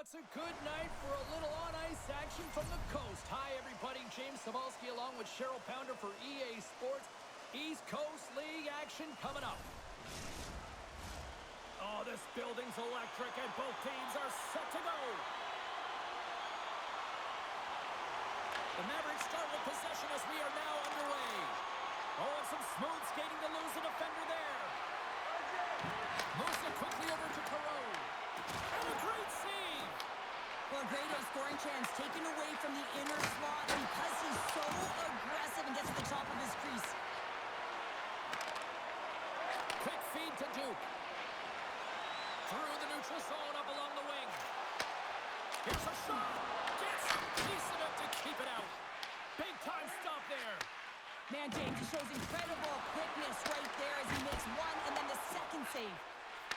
It's a good night for a little on-ice action from the coast. Hi, everybody. James Cebulski along with Cheryl Pounder for EA Sports. East Coast League action coming up. Oh, this building's electric, and both teams are set to go. The Mavericks start with possession as we are now underway. Oh, and some smooth skating to lose a defender there. Moves it quickly over to Perot. And a great save. Well, a great scoring chance taken away from the inner slot because he's so aggressive and gets to the top of his crease. Quick feed to Duke. Through the neutral zone up along the wing. Here's a shot. Gets decent enough to keep it out. Big time stop there. Man, James, he shows incredible quickness right there as he makes one and then the second save.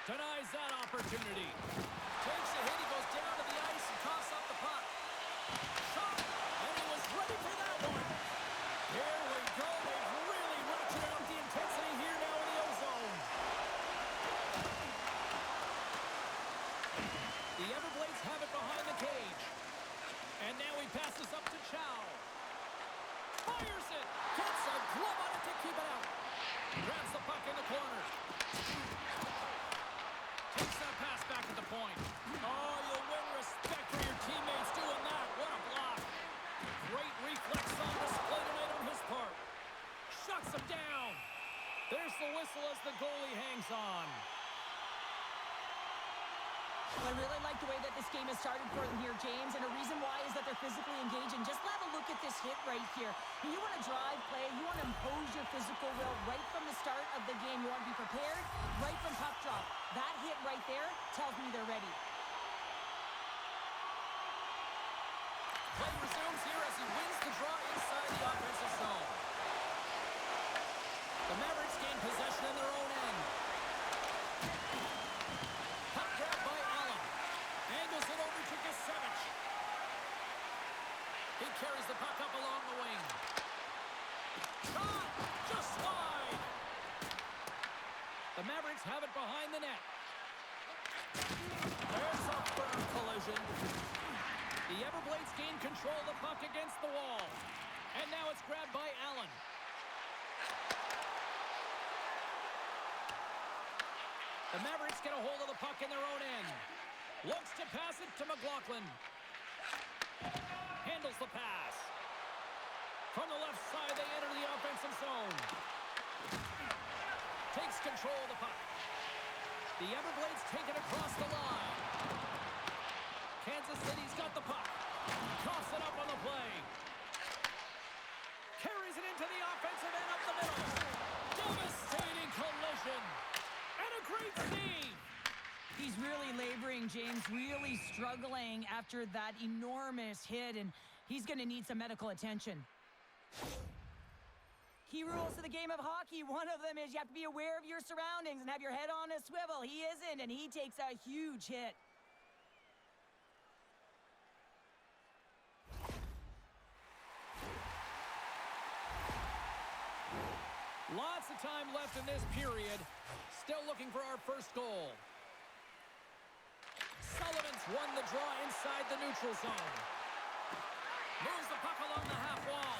Denies that opportunity. Takes a hit, he goes down to the ice and coughs up the puck. Shot, and he was ready for that one. Here we go. They've really ratcheted up the intensity here now in the O-zone. The Everblades have it behind the cage. And now he passes up to Chow. Fires it. Gets a glove on it to keep it out. Grabs the puck in the corner. Takes that pass back at the point. Oh, you'll win respect for your teammates doing that. What a block. Great reflex on display tonight on his part. Shuts him down. There's the whistle as the goalie hangs on. I really like the way that this game has started for them here, James, and a reason why is that they're physically engaging. Just have a look at this hit right here. You want to drive play, you want to impose your physical will right from the start of the game. You want to be prepared right from puck drop. That hit right there tells me they're ready. Play resumes here as he wins the draw inside the offensive zone. The Mavericks gain possession in their own end. Puck grab by Allen. Angles it over to Gusevich. He carries the puck up along the wing. Shot! Just wide! The Mavericks have it behind the net. There's a firm collision. The Everblades gain control of the puck against the wall. And now it's grabbed by Allen. The Mavericks get a hold of the puck in their own end. Looks to pass it to McLaughlin. Handles the pass. From the left side, they enter the offensive zone. Takes control of the puck. The Everblades take it across the line. Kansas City's got the puck. Coughs it up on the play. Carries it into the offensive end up the middle. Devastating collision. And a great save. He's really laboring, James, really struggling after that enormous hit, and he's going to need some medical attention. Key rules to the game of hockey. One of them is you have to be aware of your surroundings and have your head on a swivel. He isn't, and he takes a huge hit. Lots of time left in this period. Still looking for our first goal. Sullivan's won the draw inside the neutral zone. Moves the puck along the half wall.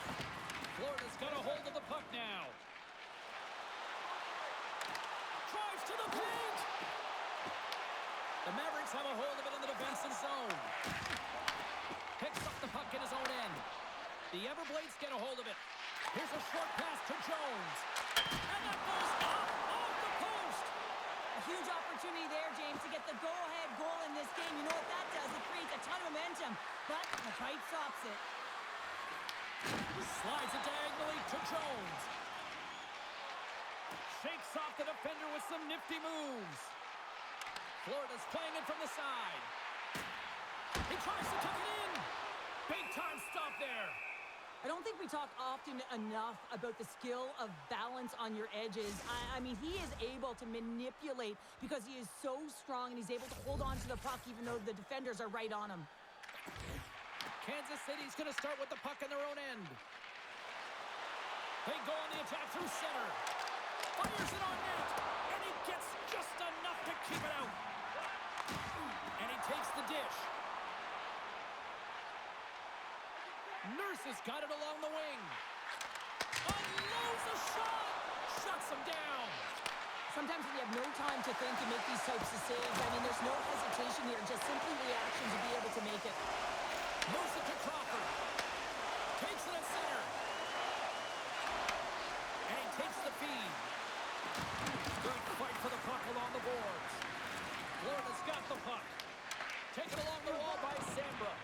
Florida's got a hold of the puck now. Drives to the paint. The Mavericks have a hold of it in the defensive zone. Picks up the puck in his own end. The Everblades get a hold of it. Here's a short pass to Jones. And that goes off the post. A huge opportunity there, James, to get the go-ahead goal in this game. You know what that does? It creates a ton of momentum, but the fight stops it. Slides it diagonally to Jones. Shakes off the defender with some nifty moves. Florida's playing it from the side. He tries to tuck it in. Big time stop there. I don't think we talk often enough about the skill of balance on your edges. I mean, he is able to manipulate because he is so strong and he's able to hold on to the puck even though the defenders are right on him. Kansas City's going to start with the puck in their own end. They go on the attack through center. Fires it on net. And he gets just enough to keep it out. And he takes the dish. Nurse has got it along the wing. Unloads a shot. Shuts him down. Sometimes when you have no time to think and make these types of saves, I mean, there's no hesitation here, just simply reaction to be able to make it. Moves it to Crawford. Takes it at center. And he takes the feed. Good fight for the puck along the boards. Florida's got the puck. Taken along the wall by Sambra.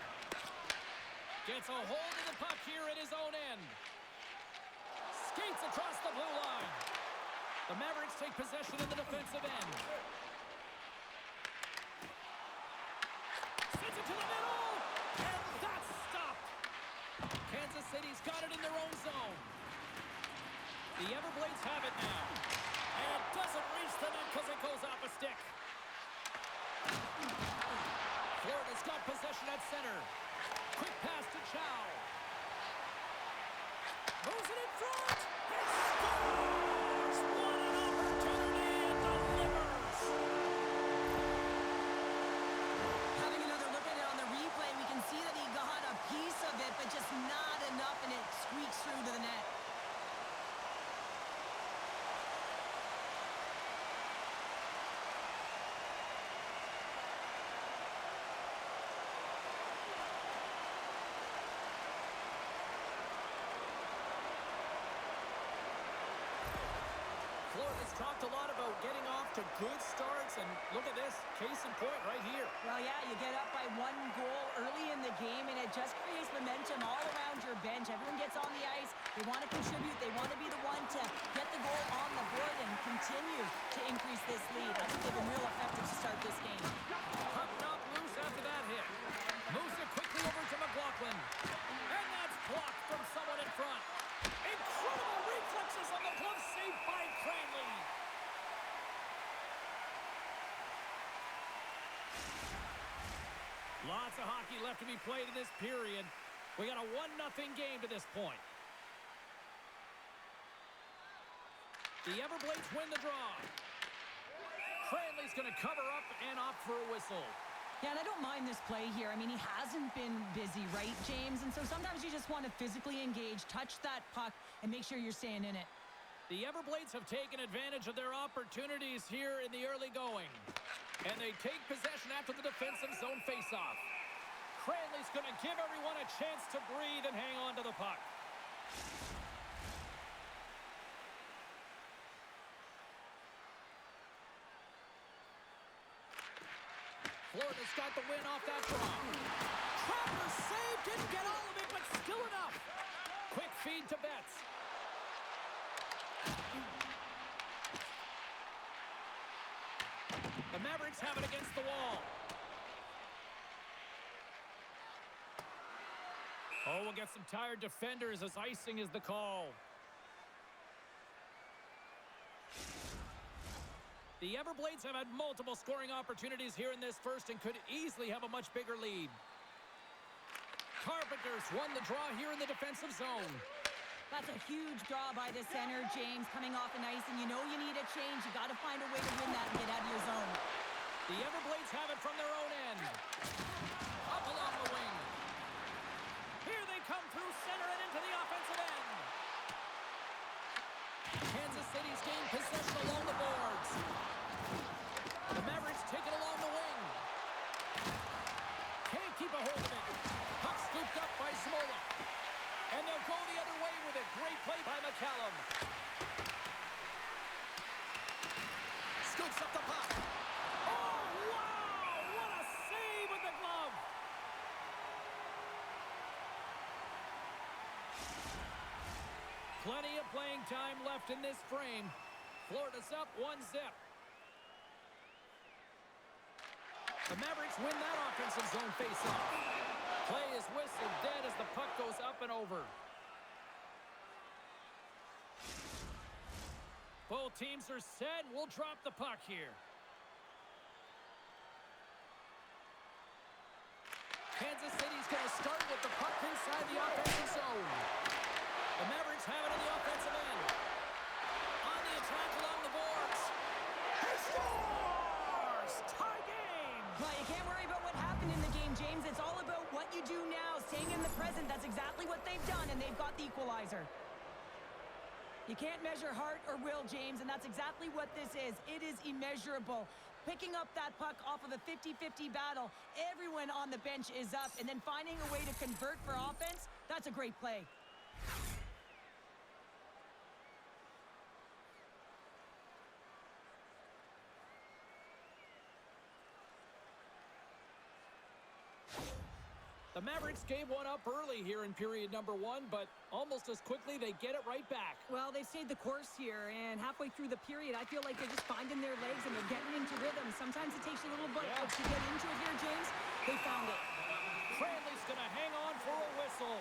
Gets a hold of the puck here at his own end. Skates across the blue line. The Mavericks take possession in the defensive end. Sends it to the middle. And that's stopped. Kansas City's got it in their own zone. The Everblades have it now. And it doesn't reach the net because it goes off a stick. Florida's got possession at center. Quick pass to Chow. Moves it in front. And scores! What an opportunity and delivers! Having another look at it on the replay, we can see that he got a piece of it, but just not enough, and it squeaks through to the net. Florida's talked a lot about getting off to good starts, and look at this, case in point right here. Well, yeah, you get up by 1 goal early in the game, and it just creates momentum all around your bench. Everyone gets on the ice. They want to contribute. They want to be the one to get the goal on the board and continue to increase this lead. I think they've been real effective to start this game. Puck knocked loose after that hit. Moves it quickly over to McLaughlin. And that's blocked from someone in front. Incredible reflexes on the glove save by Cranley. Lots of hockey left to be played in this period. We got a 1-0 game to this point. The Everblades win the draw. Cranley's going to cover up and opt for a whistle. Yeah, and I don't mind this play here. I mean, he hasn't been busy, right, James? And so sometimes you just want to physically engage, touch that puck, and make sure you're staying in it. The Everblades have taken advantage of their opportunities here in the early going. And they take possession after the defensive zone faceoff. Cranley's going to give everyone a chance to breathe and hang on to the puck. Florida's got the win off that draw. Travers saved, didn't get all of it, but still enough. Quick feed to Betts. The Mavericks have it against the wall. Oh, we'll get some tired defenders as icing is the call. The Everblades have had multiple scoring opportunities here in this first and could easily have a much bigger lead. Carpenter's won the draw here in the defensive zone. That's a huge draw by the center, James, coming off an ice, and you know you need a change. You got to find a way to win that and get out of your zone. The Everblades have it from their own end. Up along the wing. Here they come through center and into the offensive end. Kansas City's gained possession along the boards. The Mavericks take it along the wing. Can't keep a hold of it. Puck scooped up by Smola. And they'll go the other way with it. Great play by McCallum. Scoops up the puck. Oh, wow! What a save with the glove! Plenty of playing time left in this frame. Florida's up 1-0. The Mavericks win that offensive zone faceoff. Play is whistled dead as the puck goes up and over. Both teams are set. We'll drop the puck here. Kansas City's going to start with the puck inside the offensive zone. The Mavericks have it on the offensive end. On the attack along the boards. He scores! Tie game! Well, you can't worry about what happened in the game, James. It's all about what you do now, staying in the present. That's exactly what they've done, and they've got the equalizer. You can't measure heart or will, James, and that's exactly what this is. It is immeasurable. Picking up that puck off of a 50-50 battle, everyone on the bench is up, and then finding a way to convert for offense, that's a great play. The Mavericks gave one up early here in period number 1, but almost as quickly they get it right back. Well, they've stayed the course here, and halfway through the period, I feel like they're just finding their legs and they're getting into rhythm. Sometimes it takes a little bit to get into it here, James. They found it. Cranley's going to hang on for a whistle.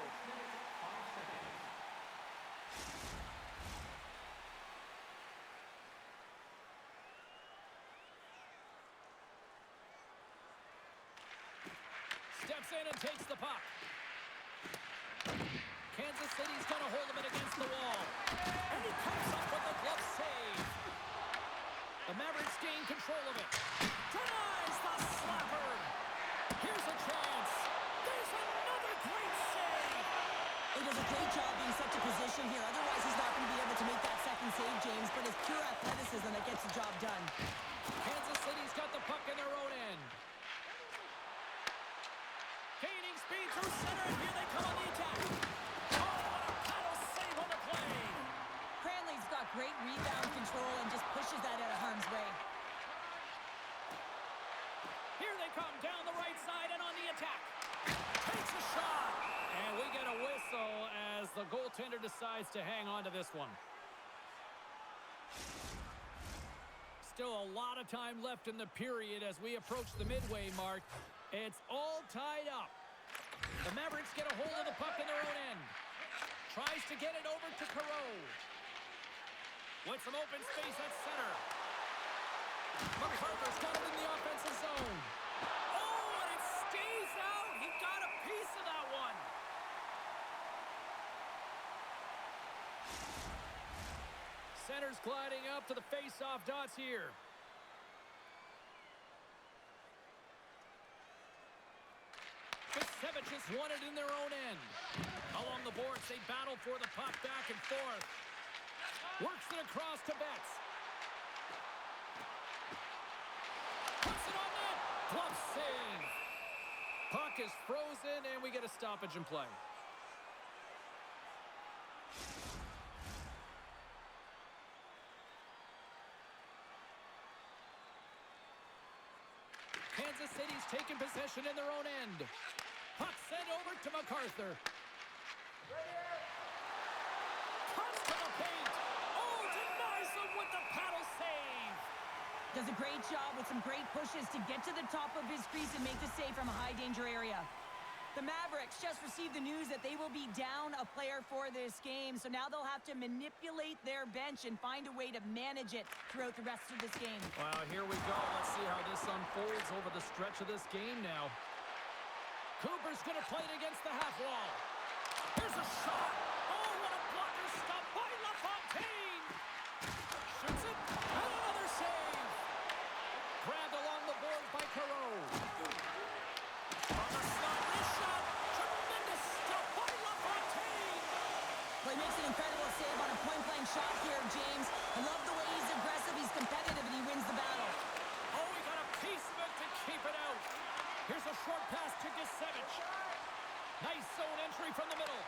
Steps in and takes the puck. Kansas City's going to hold him against the wall. And he comes up with a glove save. The Mavericks gain control of it. Denies the slapper. Here's a chance. There's another great save. He does a great job being such a position here. Otherwise, he's not going to be able to make that second save, James. But it's pure athleticism that gets the job done. Kansas City's got the puck in their own end. Gaining speed through center, and here they come on the attack. Oh, what a paddle save on the play. Cranley's got great rebound control and just pushes that out of harm's way. Here they come down the right side and on the attack. Takes a shot. And we get a whistle as the goaltender decides to hang on to this one. Still a lot of time left in the period as we approach the midway mark. It's all tied up. The Mavericks get a hold of the puck in their own end. Tries to get it over to Perreault. With some open space at center. MacArthur's got it in the offensive zone. Oh, and it stays out. He got a piece of that one. Center's gliding up to the face-off dots here. Savages won it in their own end. Along the boards, they battle for the puck back and forth. Works it across to Betts. Puts it on net. Glove save. Puck is frozen, and we get a stoppage in play. Kansas City's taking possession in their own end. Puck sent over to MacArthur. Cuts to the paint. Oh, denies him with the paddle save. Does a great job with some great pushes to get to the top of his crease and make the save from a high-danger area. The Mavericks just received the news that they will be down a player for this game, so now they'll have to manipulate their bench and find a way to manage it throughout the rest of this game. Well, here we go. Let's see how this unfolds over the stretch of this game now. Cooper's going to play it against the half wall. Here's a shot. Oh, what a blocker stop by LaFontaine. Shoots it. And another save. Grabbed along the boards by Perreault. On the slot, this shot. Tremendous stop by LaFontaine. Well, he makes an incredible save on a point-blank shot here, James. I love the way he's aggressive, he's competitive, and he wins the battle. Oh, he got a piece of it to keep it out. Here's a short pass to Gisevich. Nice zone entry from the middle.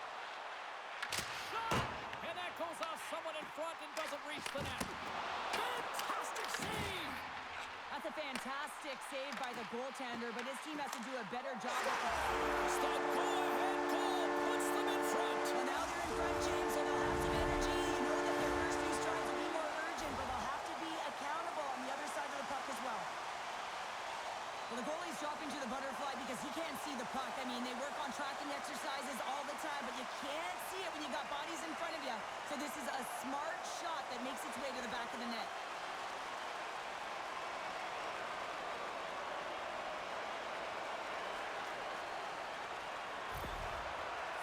Shot! And that goes off someone in front and doesn't reach the net. Fantastic save! That's a fantastic save by the goaltender, but his team has to do a better job of it. That go-ahead goal puts them in front. Well, now they're in front, James, so they'll have some energy. You know that their first few strides will be more urgent, but they'll have to be accountable on the other side of the puck as well. Well, the goalie's dropping to the butterfly because he can't see the puck. I mean, they work on tracking exercises all the time, but you can't see it when you got bodies in front of you. So this is a smart shot that makes its way to the back of the net.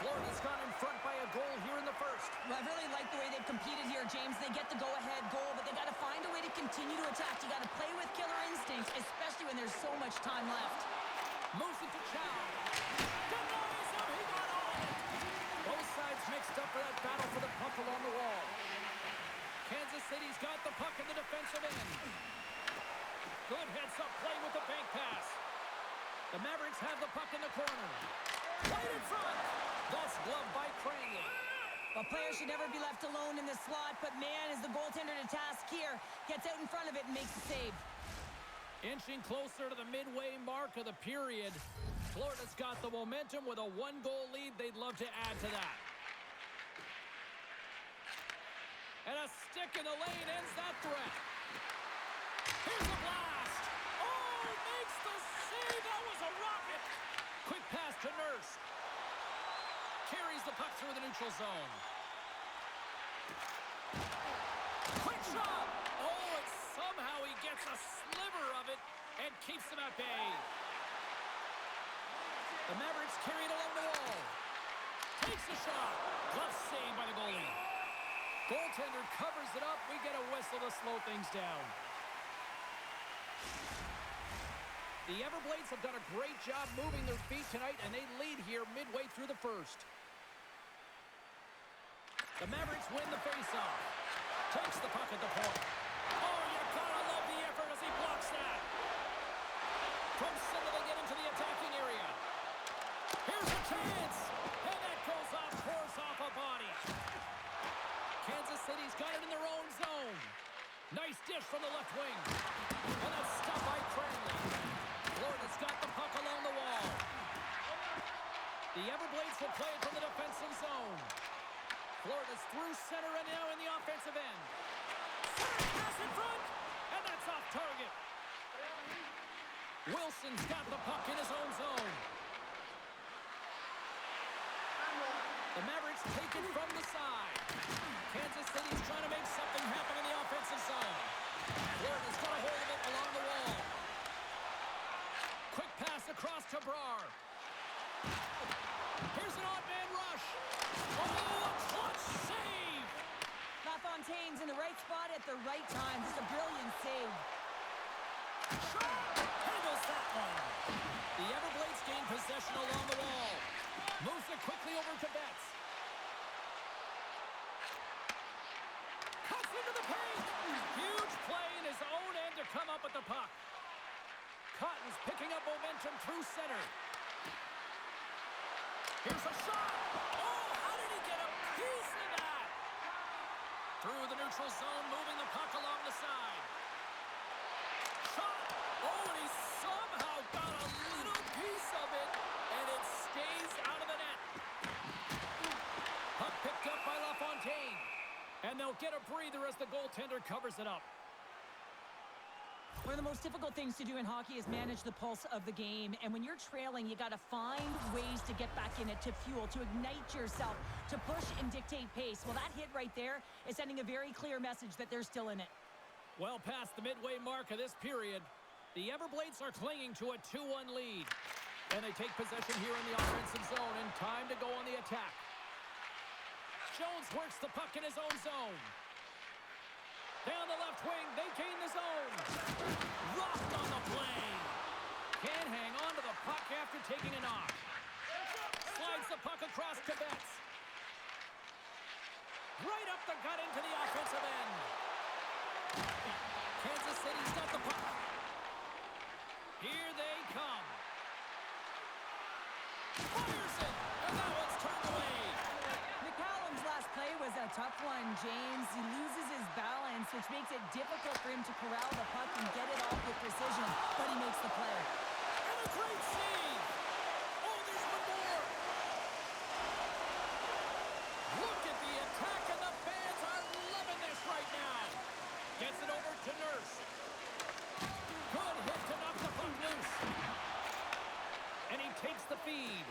Florida's gone in front by a goal here in the first. Well, I really like the way they've competed here, James. They get the go-ahead goal, but they got to find a way to continue to attack. You got to play with killer instincts, especially when there's so much time left. Moves it to Chow. Denies him. He got Everybody's mixed up for that battle for the puck along the wall. Kansas City's got the puck in the defensive end. Good heads-up play with the bank pass. The Mavericks have the puck in the corner. Right in front. That's gloved by Cranley. Well, players should never be left alone in the slot, but man, is the goaltender to task here. Gets out in front of it and makes the save. Inching closer to the midway mark of the period. Florida's got the momentum with a one-goal lead. They'd love to add to that. And a stick in the lane ends that threat. Here's a blast. Oh, makes the save. That was a rocket. Quick pass to Nurse. Carries the puck through the neutral zone. Quick shot. Oh, and somehow he gets a sliver of it and keeps them at bay. The Mavericks carry it along the wall. Takes a shot. Glove saved by the goalie. Goaltender covers it up. We get a whistle to slow things down. The Everblades have done a great job moving their feet tonight, and they lead here midway through the first. The Mavericks win the faceoff. Takes the puck at the point. Oh, you gotta love the effort as he blocks that. From center they get into the attacking area. Here's a chance. And that goes off course off a body. Kansas City's got it in their own zone. Nice dish from the left wing. And that's stopped by Cranley. Florida's got the puck along the wall. The Everblades will play it from the defensive zone. Florida's through center and now in the offensive end. Center pass in front. And that's off target. Wilson's got the puck in his own zone. The Mavericks take it from the side. Kansas City's trying to make something happen in the offensive zone. Florida's got a hold of it along the wall. Quick pass across to Brar. Here's an odd man rush. Oh, a clutch save. LaFontaine's in the right spot at the right time. Just a brilliant save. Handles that one. The Everblades gain possession along the wall. Moves it quickly over to Betts. Cuts into the paint. Huge play in his own end to come up with the puck. Cotton's picking up momentum through center. Here's a shot. Oh, how did he get a piece of that? Through the neutral zone, moving the puck along the side. Shot. Oh, and he somehow got a little piece of it, and it stays out of the net. Puck picked up by LaFontaine. And they'll get a breather as the goaltender covers it up. One of the most difficult things to do in hockey is manage the pulse of the game. And when you're trailing, you got to find ways to get back in it, to fuel, to ignite yourself, to push and dictate pace. Well, that hit right there is sending a very clear message that they're still in it. Well past the midway mark of this period, the Everblades are clinging to a 2-1 lead. And they take possession here in the offensive zone, and time to go on the attack. Jones works the puck in his own zone. Down the left wing, they gain the zone. Rocked on the play. Can't hang on to the puck after taking a knock. Slides the puck across to Betts. Right up the gut into the offensive end. Kansas City's got the puck. Here they come. Fires it, and that one's turned away. McCallum's last play was a tough one, James. He loses his balance, which makes it difficult for him to corral the puck and get it off with precision, but he makes the play. And a great save. Oh, there's one more. Look at the attack, and the fans are loving this right now. Gets it over to Nurse. Good hit to knock the puck loose. And he takes the feed.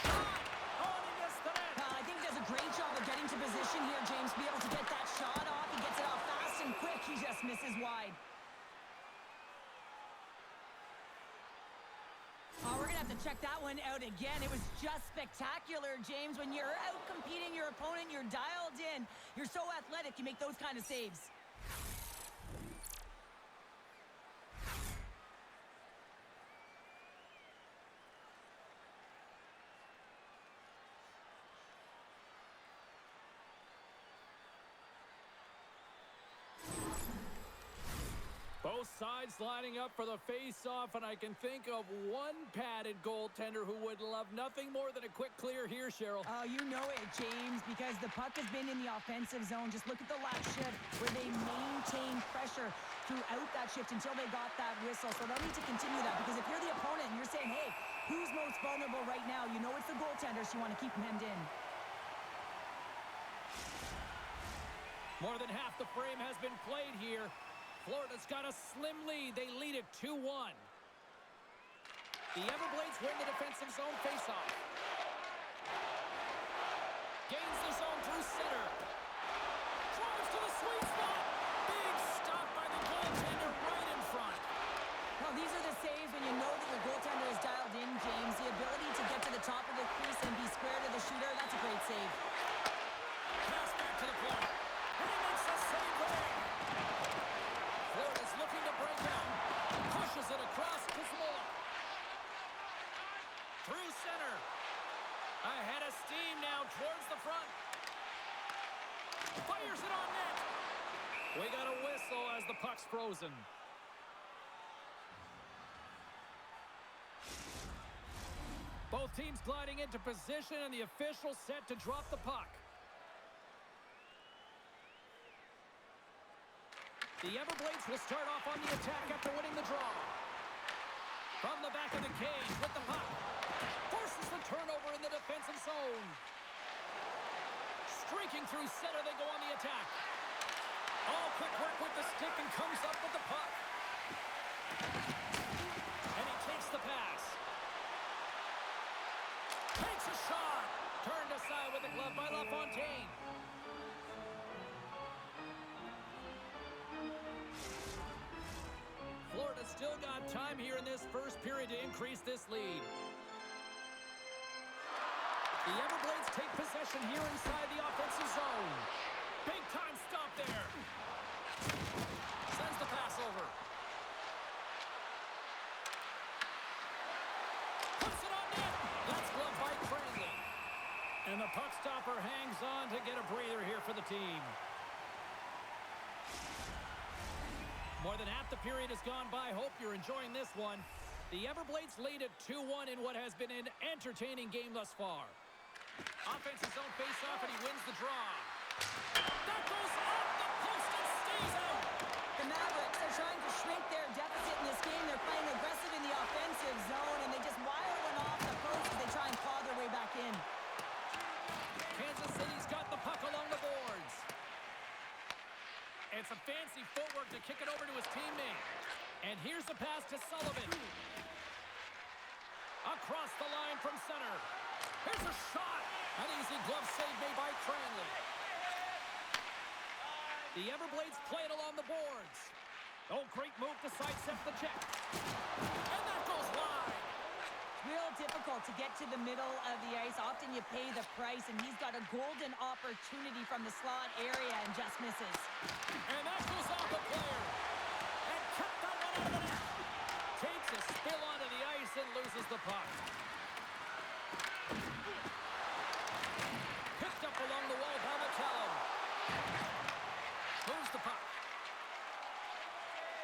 Shot. Oh, he missed the net. I think he does a great job of getting to position here, James, to be able to get that shot off. He gets it off fast and quick. He just misses wide. Oh, we're going to have to check that one out again. It was just spectacular, James. When you're out competing your opponent, you're dialed in. You're so athletic, you make those kind of saves. sides lining up for the face-off, and I can think of one padded goaltender who would love nothing more than a quick clear here, Cheryl. Oh, you know it, James, because the puck has been in the offensive zone. Just look at the last shift where they maintained pressure throughout that shift until they got that whistle. So they'll need to continue that, because if you're the opponent and you're saying, hey, who's most vulnerable right now? You know it's the goaltenders. You want to keep them hemmed in. More than half the frame has been played here. Florida's got a slim lead. They lead it 2-1. The Everblades win the defensive zone faceoff. Gains the zone through center. Drives to the sweet spot. Big stop by the goaltender right in front. Well, these are the saves when you know that your goaltender is dialed in, James. The ability to get to the top of the crease and be square to the shooter, that's a great save. Pass back to the point. And he makes the save there. Florida's looking to break out. Pushes it across to Smola. Through center. Ahead of steam now towards the front. Fires it on net. We got a whistle as the puck's frozen. Both teams gliding into position, and the official set to drop the puck. The Everblades will start off on the attack after winning the draw. From the back of the cage with the puck. Forces the turnover in the defensive zone. Streaking through center, they go on the attack. All quick work with the stick and comes up with the puck. And he takes the pass. Takes a shot. Turned aside with the glove by LaFontaine. Florida's still got time here in this first period to increase this lead. The Everblades take possession here inside the offensive zone. Big time stop there. Sends the pass over. Puts it on net. That's gloved by Cranley. And the puck stopper hangs on to get a breather here for the team. More than half the period has gone by. Hope you're enjoying this one. The Everblades lead at 2-1 in what has been an entertaining game thus far. Offensive zone face-off, and he wins the draw. That goes off the post and stays out. The Mavericks are trying to shrink their deficit in this game. They're playing aggressive in the offensive zone, and they just wire one off the post as they try and claw their way back in. Kansas City's got the puck along the boards. And some fancy footwork to kick it over to his teammate. And here's the pass to Sullivan. Across the line from center. Here's a shot. An easy glove save made by Cranley. The Everblades play it along the boards. Oh, great move to sidestep the check. And that goes wide. Real difficult to get to the middle of the ice. Often you pay the price, and he's got a golden opportunity from the slot area and just misses. And that goes off the player. And kept that one out of the net. Takes a spill onto the ice and loses the puck. Picked up along the wall by McCallum. Moves the puck.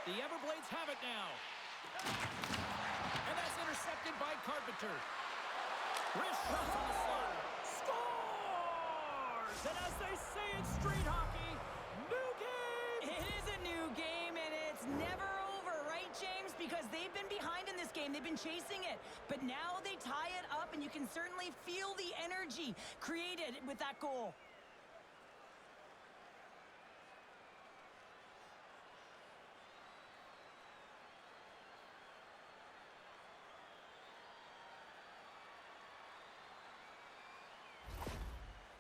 The Everblades have it now. And that's intercepted by Carpenter. Wrist shot from the slot. Scores! And as they say in street hockey, new game! It is a new game, and it's never over, right, James? Because they've been behind in this game. They've been chasing it. But now they tie it up, and you can certainly feel the energy created with that goal.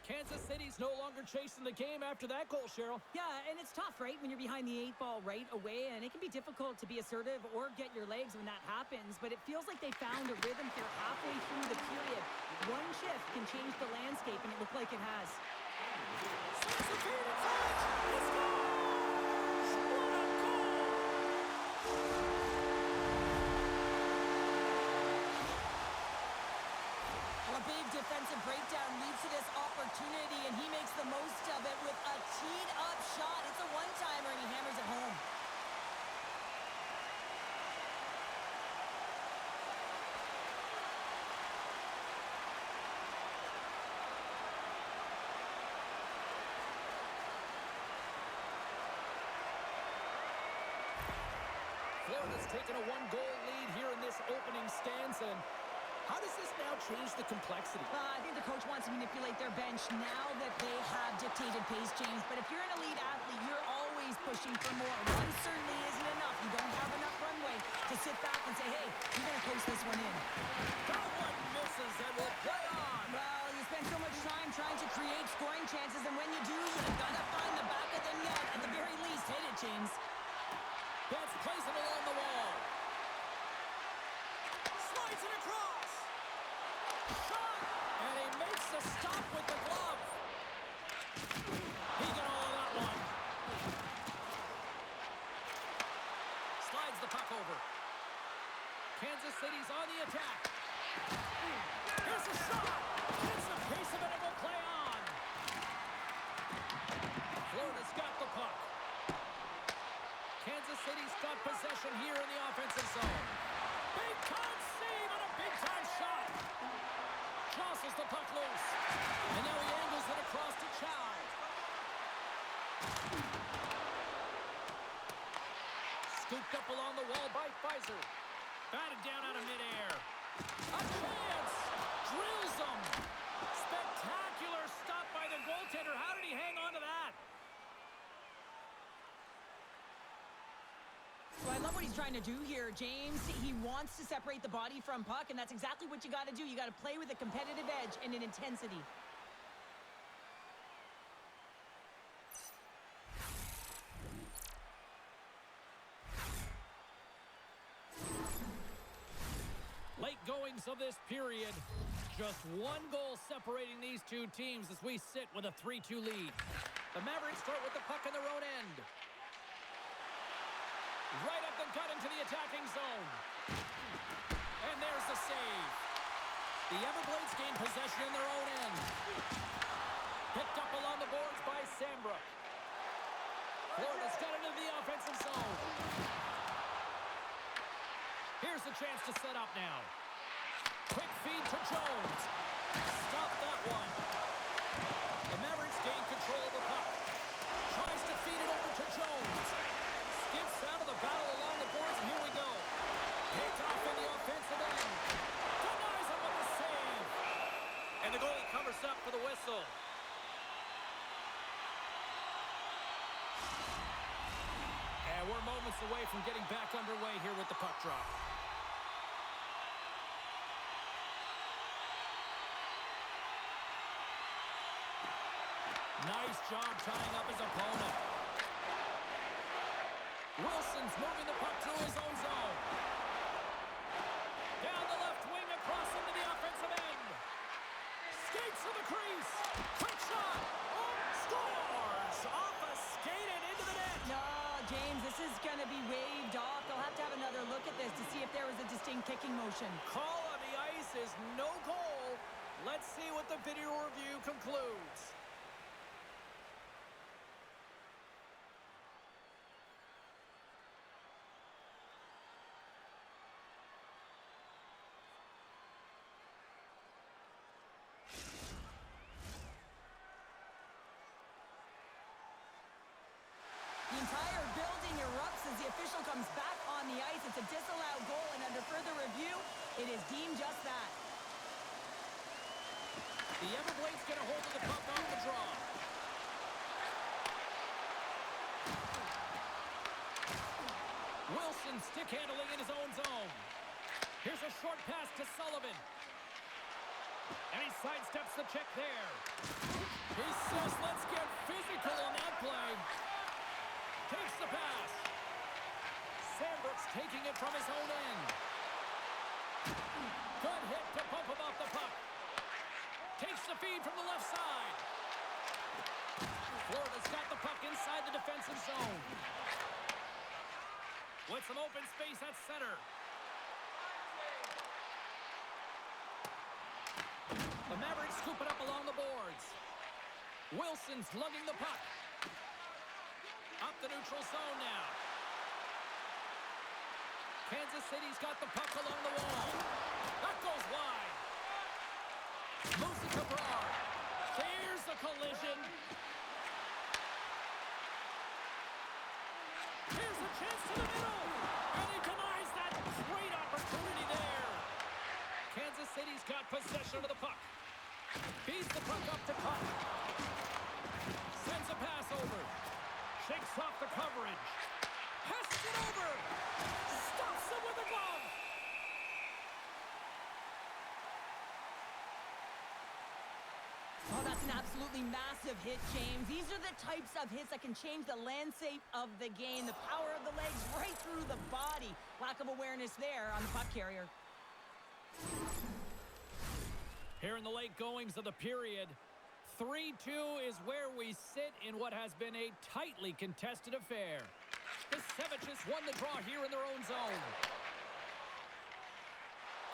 Kansas City's no longer chasing the game after that goal, Cheryl. Yeah, and it's tough, right, when you're behind the 8 ball right away, and it can be difficult to be assertive or get your legs when that happens, but it feels like they found a rhythm here halfway through the period. One shift can change the landscape, and it looked like it has. Defensive breakdown leads to this opportunity, and he makes the most of it with a teed-up shot. It's a one-timer, and he hammers it home. Florida's taken a one-goal lead here in this opening stance, and how does this now change the complexity? I think the coach wants to manipulate their bench now that they have dictated pace, James. But if you're an elite athlete, you're always pushing for more. One certainly isn't enough. You don't have enough runway to sit back and say, hey, you're going to coast this one in. That one misses and will play on. Well, you spend so much time trying to create scoring chances, and when you do, you've got to find the back of the net. At the very least, hit it, James. Betts plays it along the wall. Slides it across. Shot! And he makes a stop with the glove. He got all of that one. Slides the puck over. Kansas City's on the attack. Here's a shot! Gets the pace of it and will play on. Florida's got the puck. Kansas City's got possession here in the offensive zone. Big-time save and a big-time shot. Jostles the puck loose. And now he angles it across to Chow. Scooped up along the wall by Pfizer. Batted down out of midair. A chance! Drills him! Spectacular stop by the goaltender. How did he hang on to that? So I love what he's trying to do here, James. He wants to separate the body from puck, and that's exactly what you got to do. You got to play with a competitive edge and an intensity. Late goings of this period. Just one goal separating these two teams as we sit with a 3-2 lead. The Mavericks start with the puck in their own end. Right up the gut into the attacking zone. And there's the save. The Everblades gain possession in their own end. Picked up along the boards by Sambrook. Florida's got into the offensive zone. Here's a chance to set up now. Quick feed to Jones. Stop that one. The Mavericks gain control of the puck. Tries to feed it over to Jones. Skips out of the battle along the boards, and here we go. Picked off in the offensive end. Denies him with the save. And the goalie covers up for the whistle. And we're moments away from getting back underway here with the puck drop. Nice job tying up his opponent. Wilson's moving the puck to his own zone. Down the left wing across into the offensive end. Skates to the crease. Quick shot. Scores! Off a skate and into the net. No, James, this is going to be waved off. They'll have to have another look at this to see if there was a distinct kicking motion. Call on the ice is no goal. Let's see what the video review concludes. The entire building erupts as the official comes back on the ice. It's a disallowed goal, and under further review, it is deemed just that. The Everblades get a hold of the puck off the draw. Wilson stick handling in his own zone. Here's a short pass to Sullivan. And he sidesteps the check there. He says, let's get physical on that play. Takes the pass. Sambrook's taking it from his own end. Good hit to bump him off the puck. Takes the feed from the left side. Florida's got the puck inside the defensive zone. With some open space at center. The Mavericks scoop it up along the boards. Wilson's lugging the puck. Up the neutral zone now. Kansas City's got the puck along the wall. That goes wide. Moves it to Brar. There's the collision. Here's a chance to the middle. And he Kansas City's got possession of the puck. Feeds the puck up to Puck. Sends a pass over. Shakes off the coverage. Passes it over. Stops him with a glove. Oh, that's an absolutely massive hit, James. These are the types of hits that can change the landscape of the game. The power of the legs right through the body. Lack of awareness there on the puck carrier. Here in the late goings of the period, 3-2 is where we sit in what has been a tightly contested affair. The Savages won the draw here in their own zone.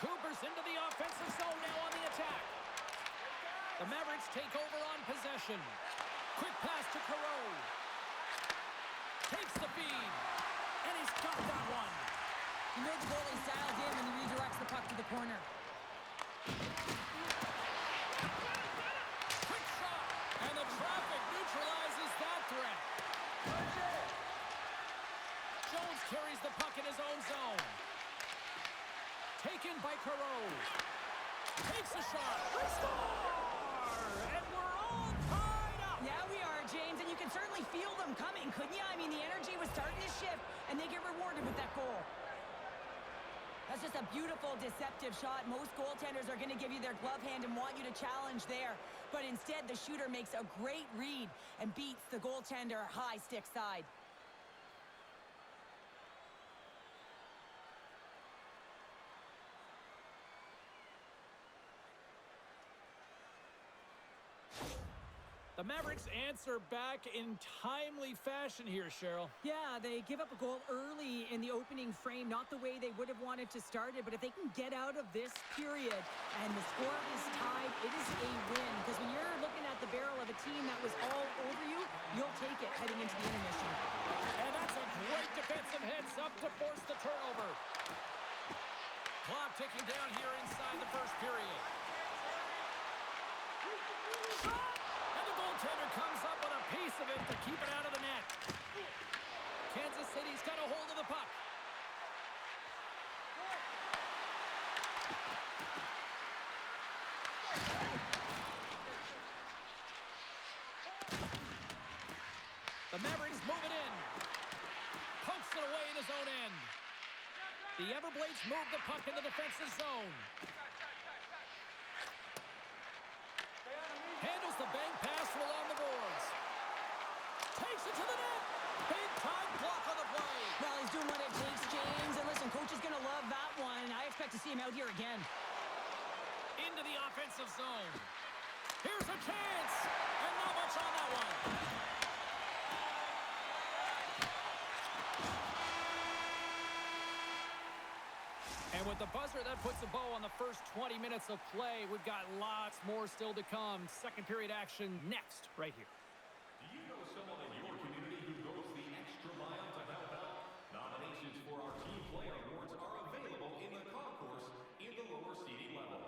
Cougars into the offensive zone now on the attack. The Mavericks take over on possession. Quick pass to Careau. Takes the feed. And he's got that one. You know the goalie's dialed in when he redirects the puck to the corner. Quick shot. And the traffic neutralizes that threat. Jones carries the puck in his own zone. Taken by Careau. Takes a shot. We score! And we're all tied up. Yeah, we are, James, and you can certainly feel them coming, couldn't you? I mean, the energy was starting to shift, and they get rewarded with that goal. That's just a beautiful, deceptive shot. Most goaltenders are going to give you their glove hand and want you to challenge there. But instead, the shooter makes a great read and beats the goaltender high stick side. The Mavericks answer back in timely fashion here, Cheryl. Yeah, they give up a goal early in the opening frame, not the way they would have wanted to start it, but if they can get out of this period and the score is tied, it is a win. Because when you're looking at the barrel of a team that was all over you, you'll take it heading into the intermission. And that's a great defensive heads-up to force the turnover. Clock ticking down here inside the first period. Shot! Goaltender comes up with a piece of it to keep it out of the net. Kansas City's got a hold of the puck. The Mavericks move it in. Pumps it away in his own end. The Everblades move the puck in the defensive zone. Handles the bank pass along the boards. Takes it to the net. Big time block on the play. Well, he's doing what it takes, James. And listen, coach is going to love that one. I expect to see him out here again. Into the offensive zone. Here's a chance. And not much on that one. And with the buzzer, that puts a bow on the first 20 minutes of play. We've got lots more still to come. Second period action next, right here. Do you know someone in your community who goes the extra mile to help out? Nominations for our Team Player Awards are available in the concourse in the lower seating level.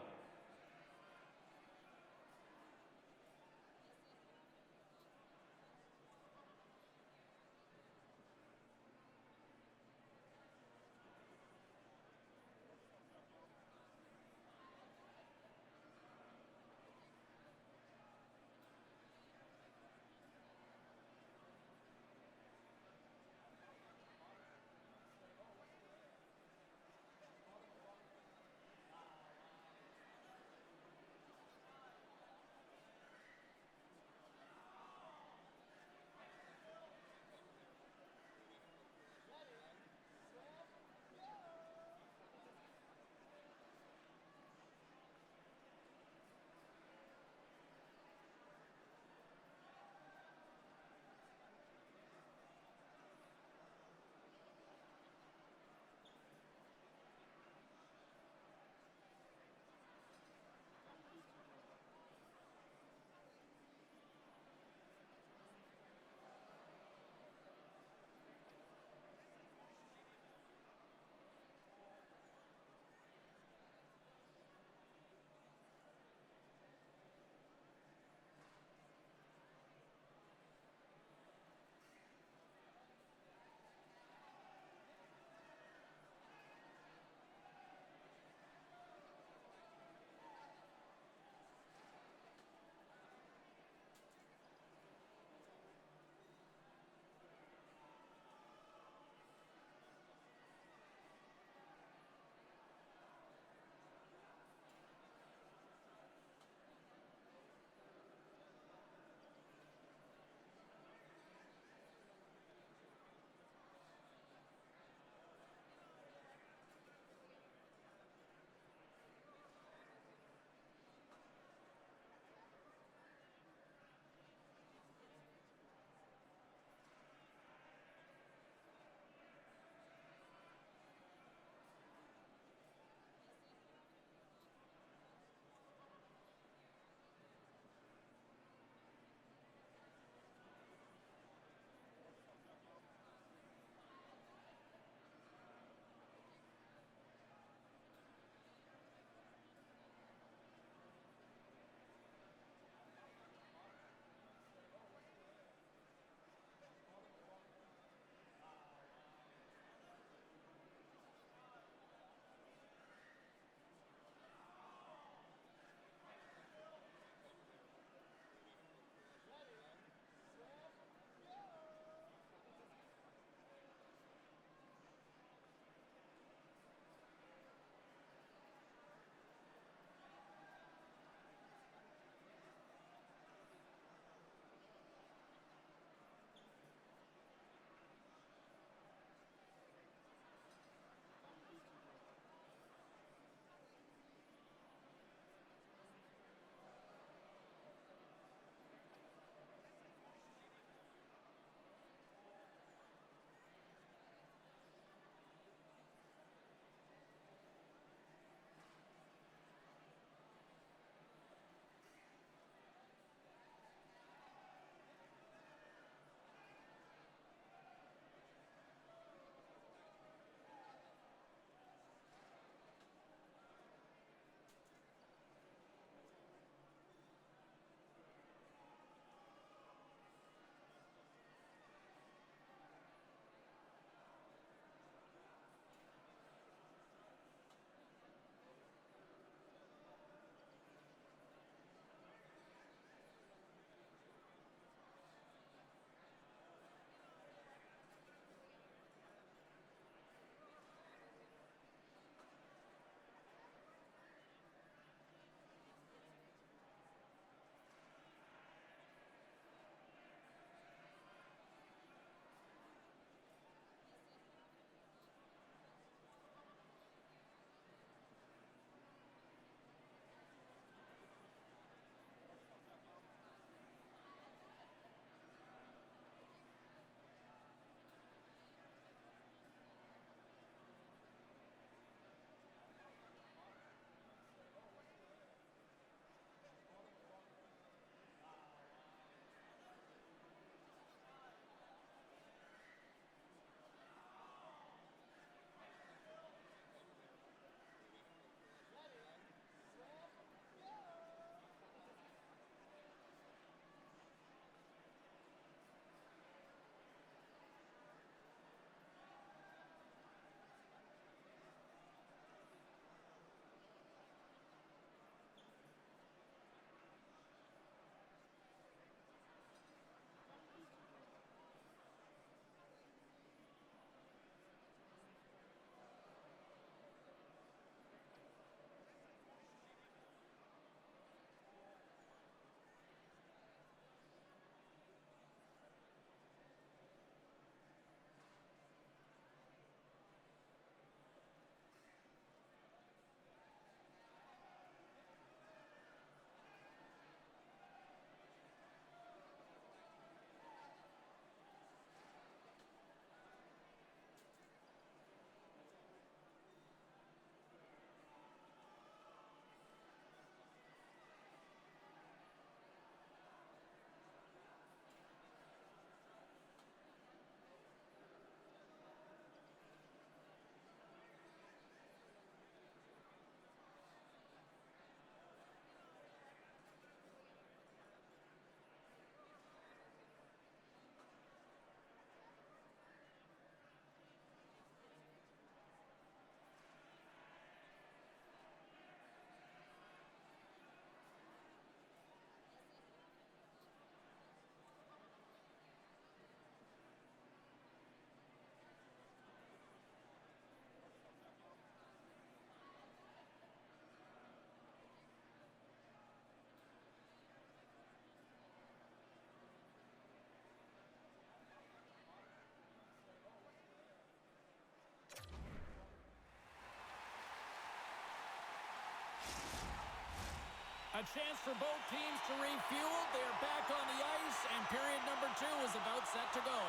A chance for both teams to refuel. They're back on the ice, and period number 2 is about set to go.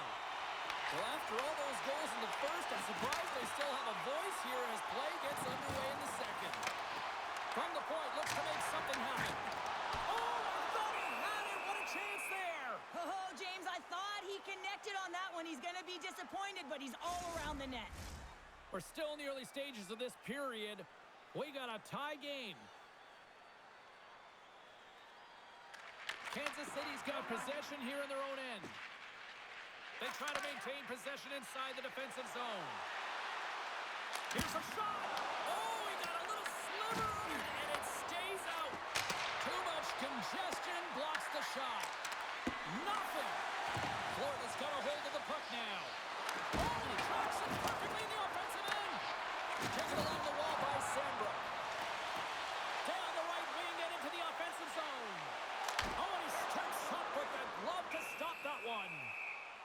Well, after all those goals in the first, I'm surprised they still have a voice here as play gets underway in the second. From the point, looks to make something happen. Oh, I thought he had it. What a chance there. Oh, James, I thought he connected on that one. He's going to be disappointed, but he's all around the net. We're still in the early stages of this period. We got a tie game. Kansas City's got possession here in their own end. They try to maintain possession inside the defensive zone. Here's a shot. Oh, he got a little sliver of it, and it stays out. Too much congestion blocks the shot. Nothing. Florida's got a hold of the puck now. Oh, and he tracks it perfectly in the offensive end. Taken along the wall by Sambro. Down the right wing and into the offensive zone. Oh, and he steps up with the glove to stop that one.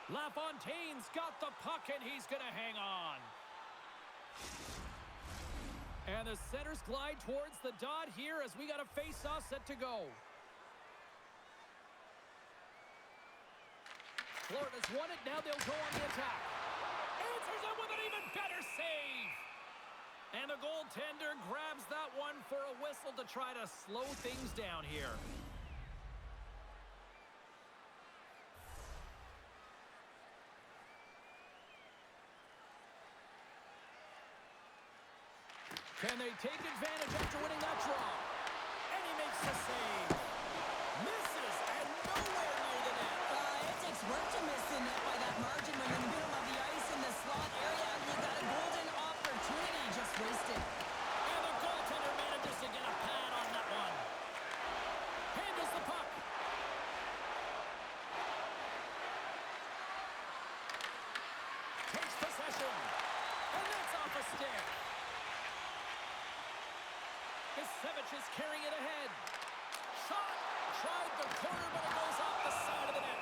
LaFontaine's got the puck, and he's going to hang on. And the centers glide towards the dot here as we got a face-off set to go. Florida's won it. Now they'll go on the attack. Answers it with an even better save. And the goaltender grabs that one for a whistle to try to slow things down here. Can they take advantage after winning that draw? And he makes the save. Misses, and nowhere near the net. It takes work to miss the net by that margin when in the middle of the ice in the slot area. You got a golden opportunity just wasted. And the goaltender manages to get a pad on that one. Handles the puck. Takes possession. And that's off a stick. Savage is carrying it ahead. Shot! Tried the corner, but it goes off the side of the net.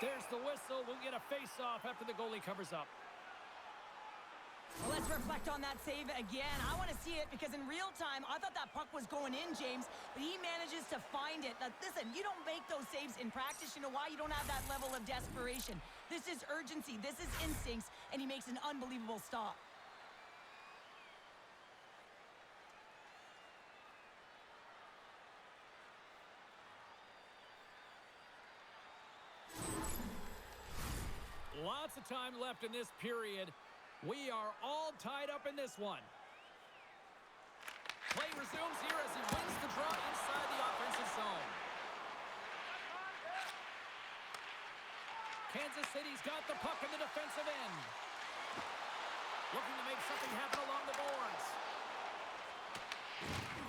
There's the whistle. We'll get a face-off after the goalie covers up. Well, let's reflect on that save again. I want to see it because in real time, I thought that puck was going in, James, but he manages to find it. Now, listen, you don't make those saves in practice. You know why? You don't have that level of desperation. This is urgency. This is instincts, and he makes an unbelievable stop. Lots of time left in this period. We are all tied up in this one. Play resumes here as he wins the draw inside the offensive zone. Kansas City's got the puck in the defensive end. Looking to make something happen along the boards.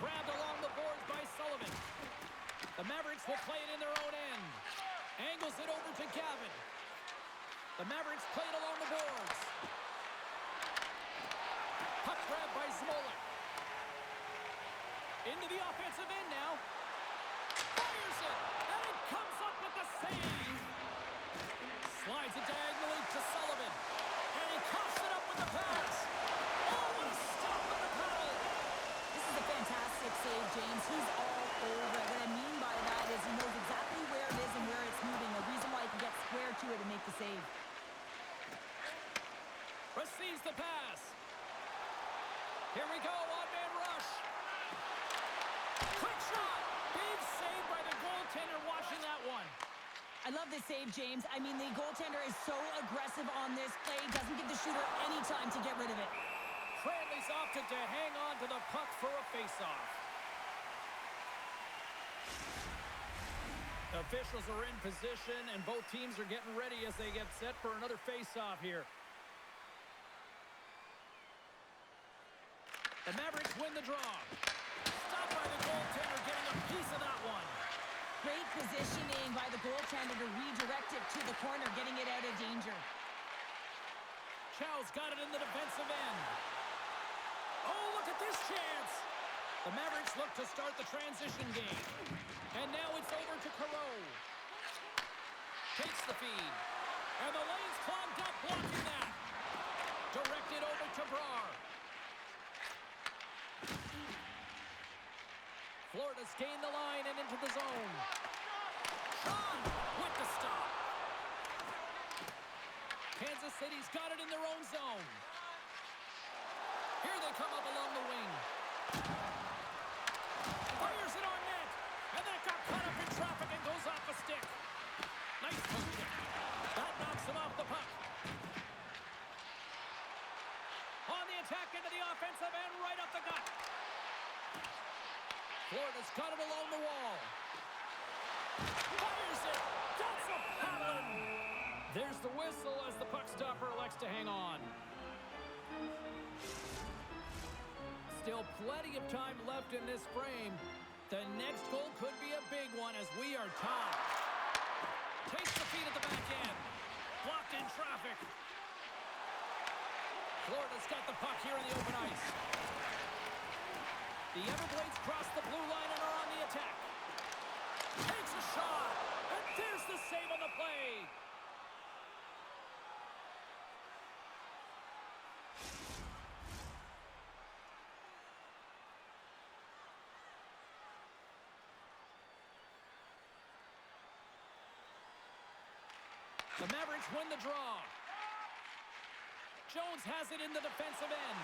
Grabbed along the boards by Sullivan. The Mavericks will play it in their own end. Angles it over to Gavin. The Mavericks play it along the boards. Puck grab by Smolik. Into the offensive end now. Fires it, and it comes up with the save. Slides it diagonally to Sullivan. And he coughs it up with the pass. Oh, what a stop with the paddle. This is a fantastic save, James. He's all over it. What I mean by that is he knows exactly where it is and where it's moving. The reason why he can get square to it and make the save. Receives the pass. Here we go, one-man rush. Quick shot. Big save by the goaltender watching that one. I love this save, James. I mean, the goaltender is so aggressive on this play. Doesn't give the shooter any time to get rid of it. Cranley's opted to hang on to the puck for a face-off. Officials are in position, and both teams are getting ready as they get set for another face-off here. The Mavericks win the draw. Stopped by the goaltender, getting a piece of that one. Great positioning by the goaltender to redirect it to the corner, getting it out of danger. Chow's got it in the defensive end. Oh, look at this chance. The Mavericks look to start the transition game. And now it's over to Careau. Takes the feed. And the lane's clogged up, blocking that. Directed over to Brar. Florida's Florida's gained the line and into the zone. Sean with the stop. Kansas City's got it in their own zone. Here they come up along the wing. Fires it on net. And that got caught up in traffic and goes off a stick. Nice poke check. That knocks him off the puck. On the attack into the offensive end, right up the gut. Florida's got it along the wall. Fires it. That's a paddling. There's the whistle as the puck stopper elects to hang on. Still plenty of time left in this frame. The next goal could be a big one as we are tied. Takes the feed at the back end. Blocked in traffic. Florida's got the puck here in the open ice. The Everblades cross the blue line and are on the attack. Takes a shot. And there's the save on the play. The Mavericks win the draw. Jones has it in the defensive end.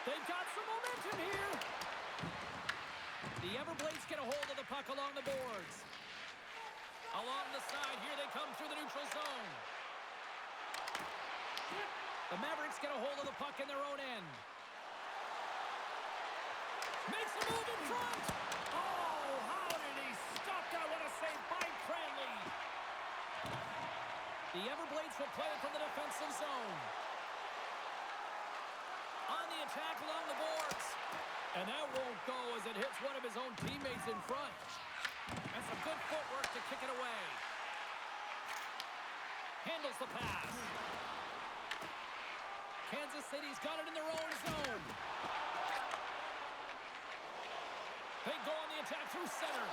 They've got some momentum here. The Everblades get a hold of the puck along the boards. Along the side, here they come through the neutral zone. The Mavericks get a hold of the puck in their own end. Makes a move in front. Oh, how did he stop that? What a save by Cranley. The Everblades will play it from the defensive zone. On the attack along the boards. And that won't go as it hits one of his own teammates in front. And some good footwork to kick it away. Handles the pass. Kansas City's got it in their own zone. They go on the attack through center.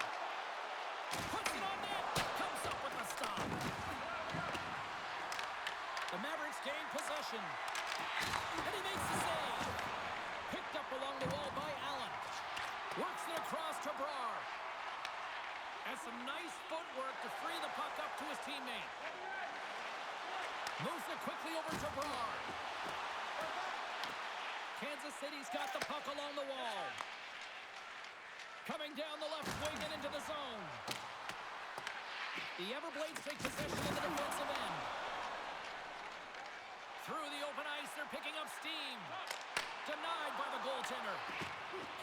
Puts it on net. Comes up with a stop. The Mavericks gain possession. And he makes the save. Picked up along the wall by Allen. Works it across to Brar. And some nice footwork to free the puck up to his teammate. Moves it quickly over to Brar. Kansas City's got the puck along the wall. Coming down the left wing and into the zone. The Everblades take possession of the defensive end. Through the open ice, they're picking up steam. Denied by the goaltender.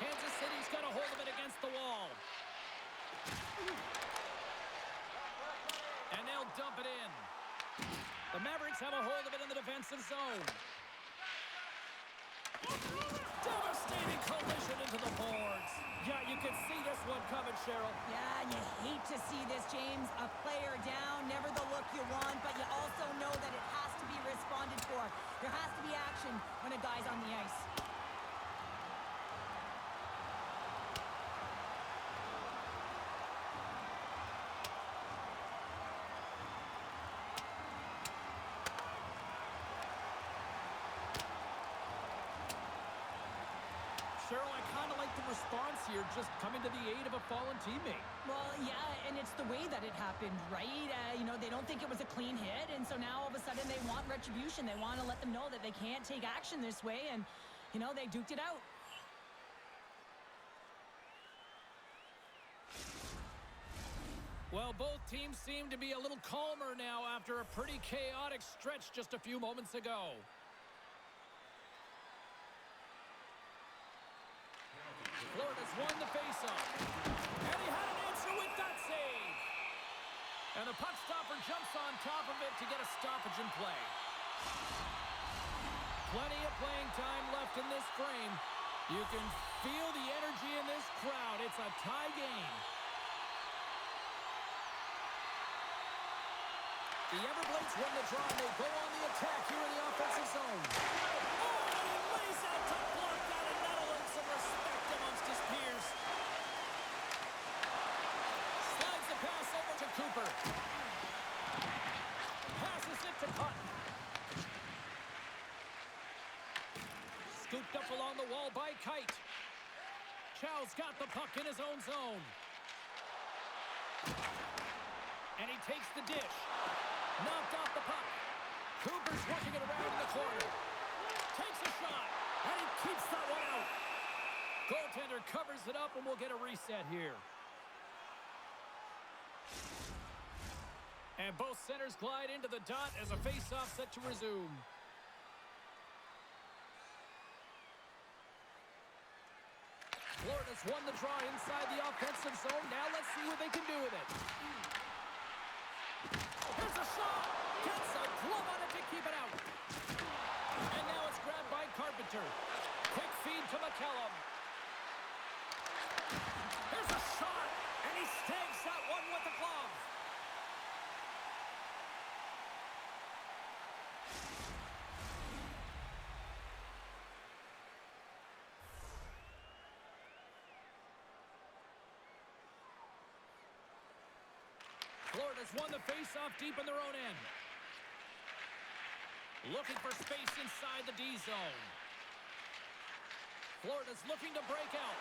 Kansas City's got a hold of it against the wall. And they'll dump it in. The Mavericks have a hold of it in the defensive zone. Devastating collision into the boards. Yeah, you can see this one coming, Cheryl. Yeah, and you hate to see this, James. A player down, never the look you want, but you also know that it has to be responded for. There has to be action when a guy's on the ice. Cheryl, I kind of like the response here, just coming to the aid of a fallen teammate. Well, yeah, and it's the way that it happened, right? They don't think it was a clean hit, and so now all of a sudden they want retribution. They want to let them know that they can't take action this way, and, they duked it out. Well, both teams seem to be a little calmer now after a pretty chaotic stretch just a few moments ago. Florida's won the faceoff. And he had an answer with that save. And the puck stopper jumps on top of it to get a stoppage in play. Plenty of playing time left in this frame. You can feel the energy in this crowd. It's a tie game. The Everblades win the draw, and they go on the attack here in the offensive zone. Oh, and he lays out to block that, and that'll earn some respect amongst his peers. Slides the pass over to Cooper. Passes it to Cotton. Scooped up along the wall by Kite. Chow's got the puck in his own zone. And he takes the dish. Knocked off the puck. Cooper's working it around in the corner. Takes a shot. And he keeps that one out. Goaltender covers it up, and we'll get a reset here. And both centers glide into the dot as a face-off set to resume. Florida's won the draw inside the offensive zone. Now let's see what they can do with it. Here's a shot. Gets a glove on it to keep it out. And now it's grabbed by Carpenter. Quick feed to McCallum. Here's a shot. And he snags that one with the glove. Florida's won the face-off deep in their own end. Looking for space inside the D zone. Florida's looking to break out.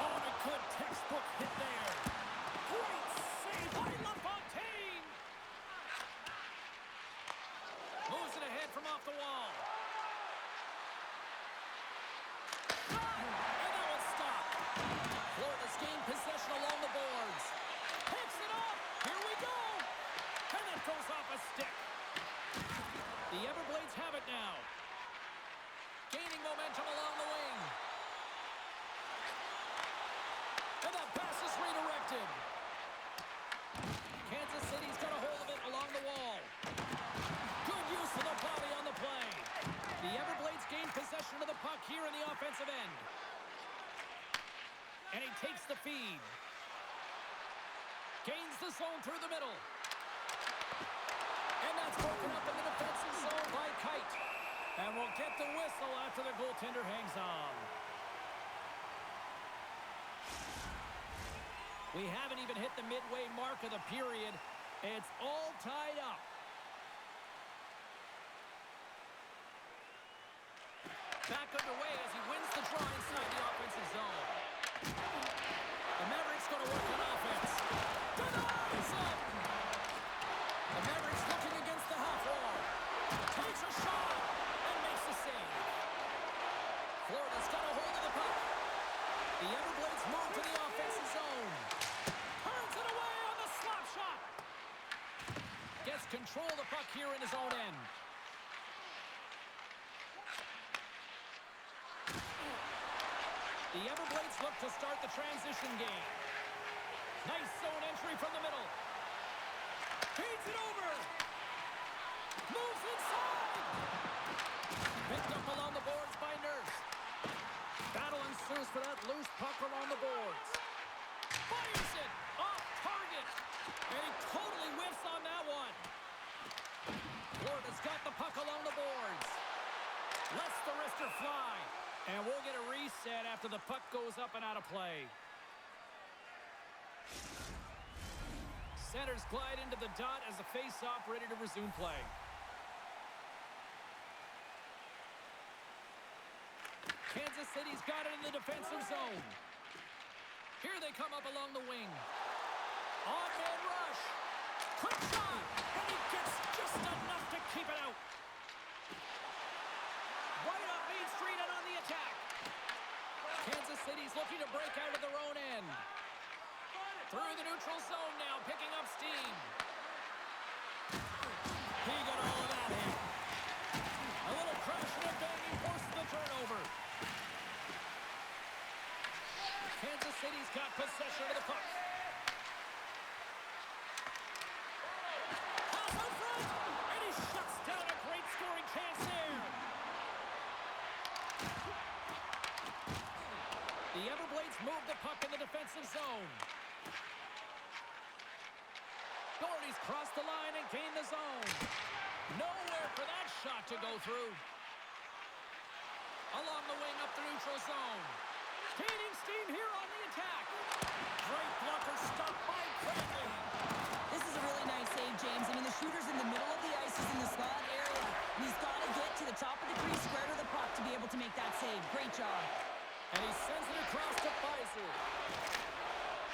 Oh, and a good textbook hit there. Great save by LaFontaine. Moves it ahead from off the wall. And that one's stopped. Florida's gained possession along the boards. Picks it up. Here we go. And that goes off a stick. The Everblades have it now. Gaining momentum along the wing. And that pass is redirected. Kansas City's got a hold of it along the wall. Good use of the body on the play. The Everblades gain possession of the puck here in the offensive end. And he takes the feed. Gains the zone through the middle. And that's broken up in the defensive zone by Kite. And we'll get the whistle after the goaltender hangs on. We haven't even hit the midway mark of the period. It's all tied up. Back underway as he wins the draw inside the offensive zone. The Mavericks going to work on offense. Denies it! The Mavericks looking against the half wall. Takes a shot and makes a save. Florida's got a hold of the puck. The Everblades move to the offensive zone. Turns it away on the slap shot. Gets control of the puck here in his own end. The Everblades look to start the transition game. Nice zone entry from the middle. Feeds it over. Moves inside. Picked up along the boards by Nurse. Battle ensues for that loose puck along the boards. Fires it off target. And he totally whiffs on that one. Florida's got the puck along the boards. Lets the wrister fly. And we'll get a reset after the puck goes up and out of play. Centers glide into the dot as the face-off ready to resume play. Kansas City's got it in the defensive zone. Here they come up along the wing. On-man rush. Quick shot. And he gets just enough to keep it out. Right off Main Street and on the attack. Kansas City's looking to break out of their own end. Through the neutral zone now, picking up steam. He got all of that in. A little crashing and banging forces the turnover. Kansas City's got possession of the puck. Pass out front, and he shuts down a great scoring chance there. The Everblades move the puck in the defensive zone. Doherty's crossed the line and gained the zone. Nowhere for that shot to go through. Along the wing up the neutral zone. Gaining steam here on the attack. Great blocker stopped by Cranley. This is a really nice save, James. I mean, the shooter's in the middle of the ice. He's in the slot area. And he's got to get to the top of the crease, square to the puck to be able to make make that save. Great job. And he sends it across to Pfizer.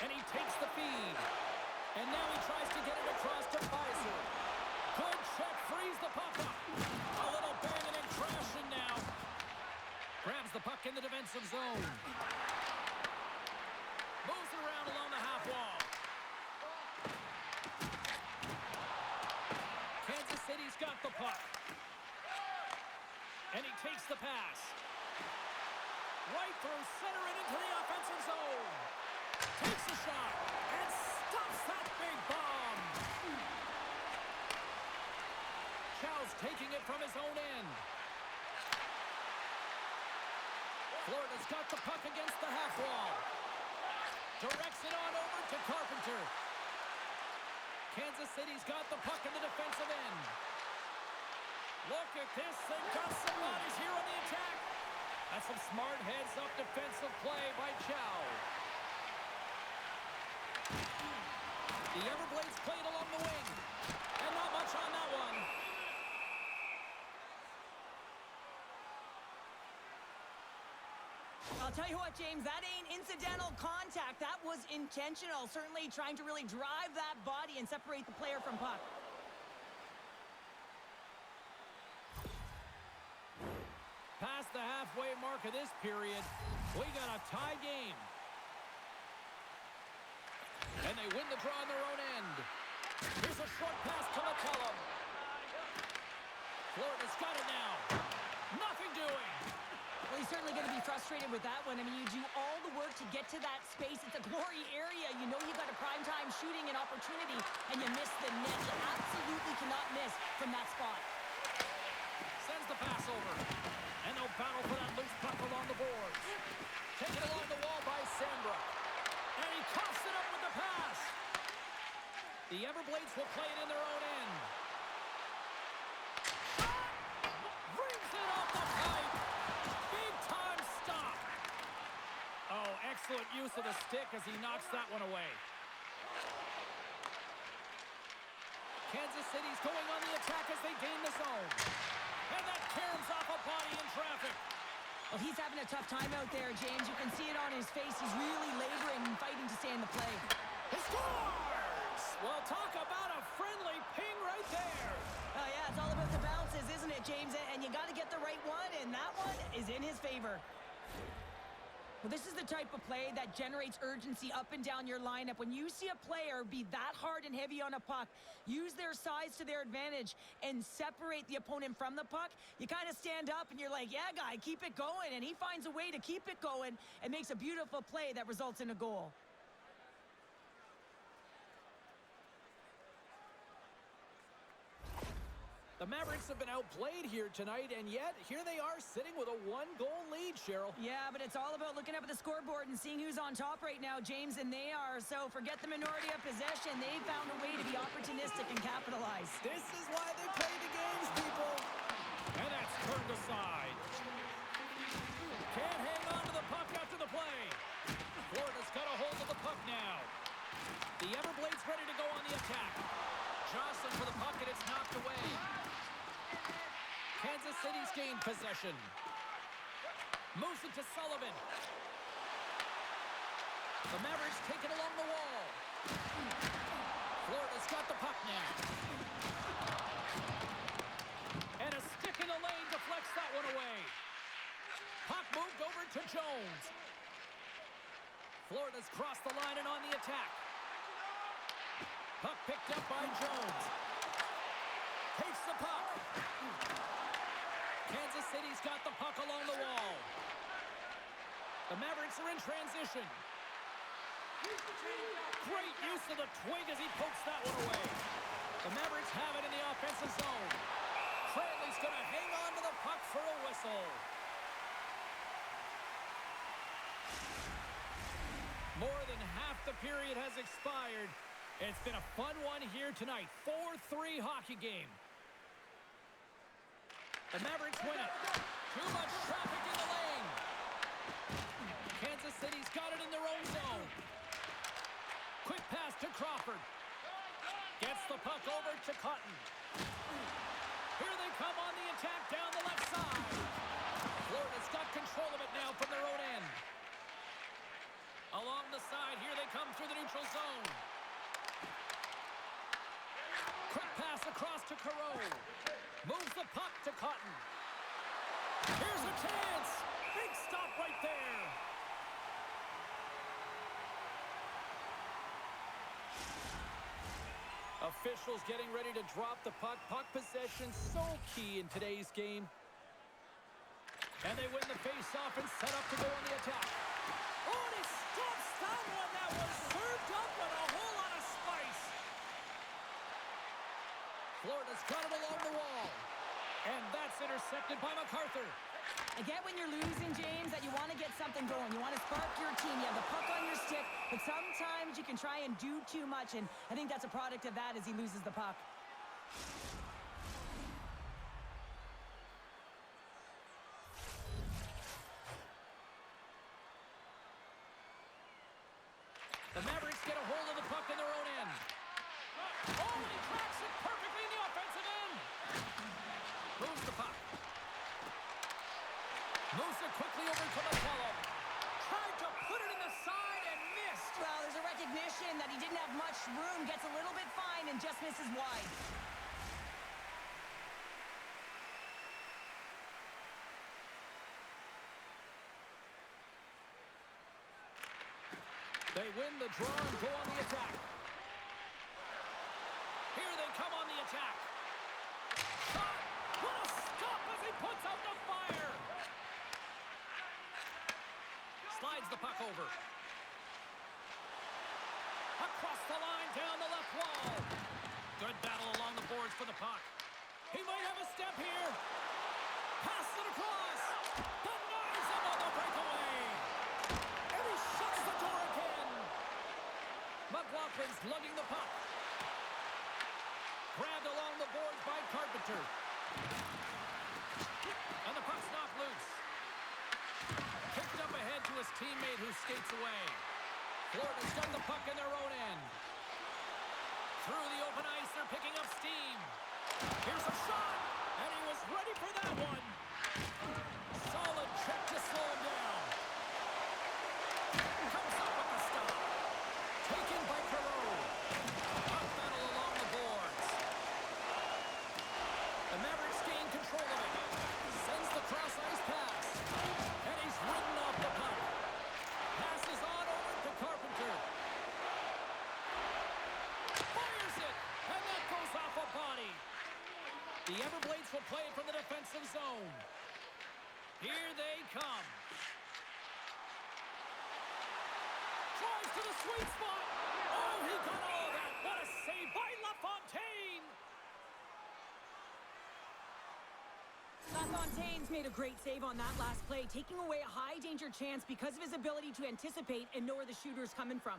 And he takes the feed. And now he tries to get it across to Pfizer. Good check, frees the puck up. A little banging and crashing now. Grabs the puck in the defensive zone. Moves it around along the half wall. Kansas City's got the puck. And he takes the pass. Right through center and into the offensive zone. Takes a shot and stops that big bomb. Chow's taking it from his own end. Florida's got the puck against the half wall. Directs it on over to Carpenter. Kansas City's got the puck in the defensive end. Look at this. They've got some bodies here on the attack. That's some smart heads-up defensive play by Chow. The Everblades played along the wing. And not much on that one. I'll tell you what, James, that ain't incidental contact. That was intentional. Certainly trying to really drive that body and separate the player from puck. Past the halfway mark of this period, we got a tie game. And they win the draw on their own end. Here's a short pass to McCollum. Florida's got it now. Nothing doing. Well, he's certainly going to be frustrated with that one. I mean, you do all the work to get to that space. It's a glory area. You know you got a primetime shooting and opportunity, and you miss the net. You absolutely cannot miss from that spot. Sends the pass over. And they'll battle for that loose puck along the boards. Taken along the wall by Sambra. And he coughs it up with the pass. The Everblades will play it in their own end. Shot! Brings it off the pipe. Big time stop. Oh, excellent use of the stick as he knocks that one away. Kansas City's going on the attack as they gain the zone. And that caroms off a body in traffic. Well, he's having a tough time out there, James. You can see it on his face. He's really laboring and fighting to stay in the play. He scores! Well, talk about a friendly ping right there. Oh, yeah, it's all about the bounces, isn't it, James? And you got to get the right one, and that one is in his favor. Well, this is the type of play that generates urgency up and down your lineup. When you see a player be that hard and heavy on a puck, use their size to their advantage, and separate the opponent from the puck, you kind of stand up and you're like, yeah, guy, keep it going. And he finds a way to keep it going and makes a beautiful play that results in a goal. The Mavericks have been outplayed here tonight, and yet here they are sitting with a one-goal lead, Cheryl. Yeah, but it's all about looking up at the scoreboard and seeing who's on top right now, James, and they are. So forget the minority of possession. They found a way to be opportunistic and capitalize. This is why they play the games, people. And that's turned aside. Can't hang on to the puck after the play. Florida's got a hold of the puck now. The Everblades ready to go on the attack. Jostling for the puck, and it's knocked away. Kansas City's gained possession. Moves it to Sullivan. The Mavericks take it along the wall. Florida's got the puck now. And a stick in the lane deflects that one away. Puck moved over to Jones. Florida's crossed the line and on the attack. Puck picked up by Jones. Takes the puck. Kansas City's got the puck along the wall. The Mavericks are in transition. Great use of the twig as he pokes that one away. The Mavericks have it in the offensive zone. Cranley's going to hang on to the puck for a whistle. More than half the period has expired. It's been a fun one here tonight. 4-3 hockey game. The Mavericks win it. Too much traffic in the lane. Kansas City's got it in their own zone. Quick pass to Crawford. Gets the puck over to Cotton. Here they come on the attack down the left side. Florida's got control of it now from their own end. Along the side, here they come through the neutral zone. Quick pass across to Caro. Moves the puck to Cotton. Here's a chance. Big stop right there. Officials getting ready to drop the puck. Puck possession so key in today's game. And they win the face-off and set up to go on the attack. Oh, and he stops that one. That was served up with a whole lot of spice. Florida's got it along the wall. And that's intercepted by MacArthur. I get when you're losing, James, that you want to get something going. You want to spark your team. You have the puck on your stick, but sometimes you can try and do too much, and I think that's a product of that as he loses the puck. The Mavericks get a hold of the puck in their own end. Oh, and he tracks it perfectly in the offensive end. Moves the puck. Moves it quickly over to McCallum. Tried to put it in the side and missed. Well, there's a recognition that he didn't have much room, gets a little bit fine, and just misses wide. They win the draw and go on the attack. Here they come on the attack. Shot! What a stop as he puts out the fire! Slides the puck over. Across the line, down the left wall. Good battle along the boards for the puck. He might have a step here. Pass it across. Denies him on the breakaway. And he shuts the door again. McLaughlin's lugging the puck. Grabbed along the boards by Carpenter. And the puck's knocked loose. Kicked up ahead to his teammate who skates away. Florida's got the puck in their own end. Through the open ice, they're picking up steam. Here's a shot, and he was ready for that one. Solid check to slow him down. Comes up with the stop. Taken by Caro. Puck battle along the boards. The Mavericks gain control of it. Sends the cross-ice pass. And he's ridden off the puck. Passes on over to Carpenter. Fires it. And that goes off a body. The Everblades will play it from the defensive zone. Here they come. Tries to the sweet spot. Oh, he got all of that. What a save by LaFontaine. LaFontaine's made a great save on that last play, taking away a high-danger chance because of his ability to anticipate and know where the shooter's coming from.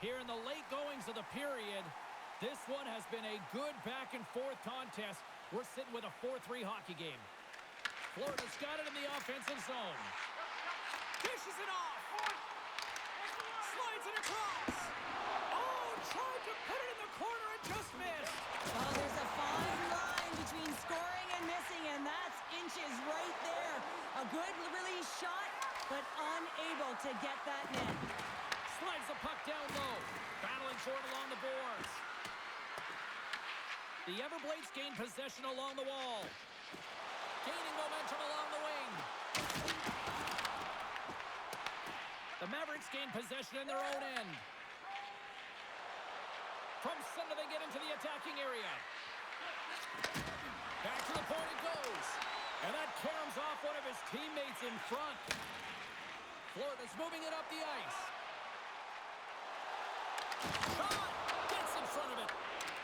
Here in the late goings of the period, this one has been a good back-and-forth contest. We're sitting with a 4-3 hockey game. Florida's got it in the offensive zone. Dishes it off. Slides it across. Oh, tried to put it in the corner and just missed. Well, there's a fine line between scoring and missing, and that's inches right there. A good release shot, but unable to get that net. Slides the puck down low. Battling for it along the boards. The Everblades gain possession along the wall. Gaining momentum along the wing. The Mavericks gain possession in their own end. From center they get into the attacking area. Back to the point it goes. And that caroms off one of his teammates in front. Florida's moving it up the ice. Shot! Gets in front of it.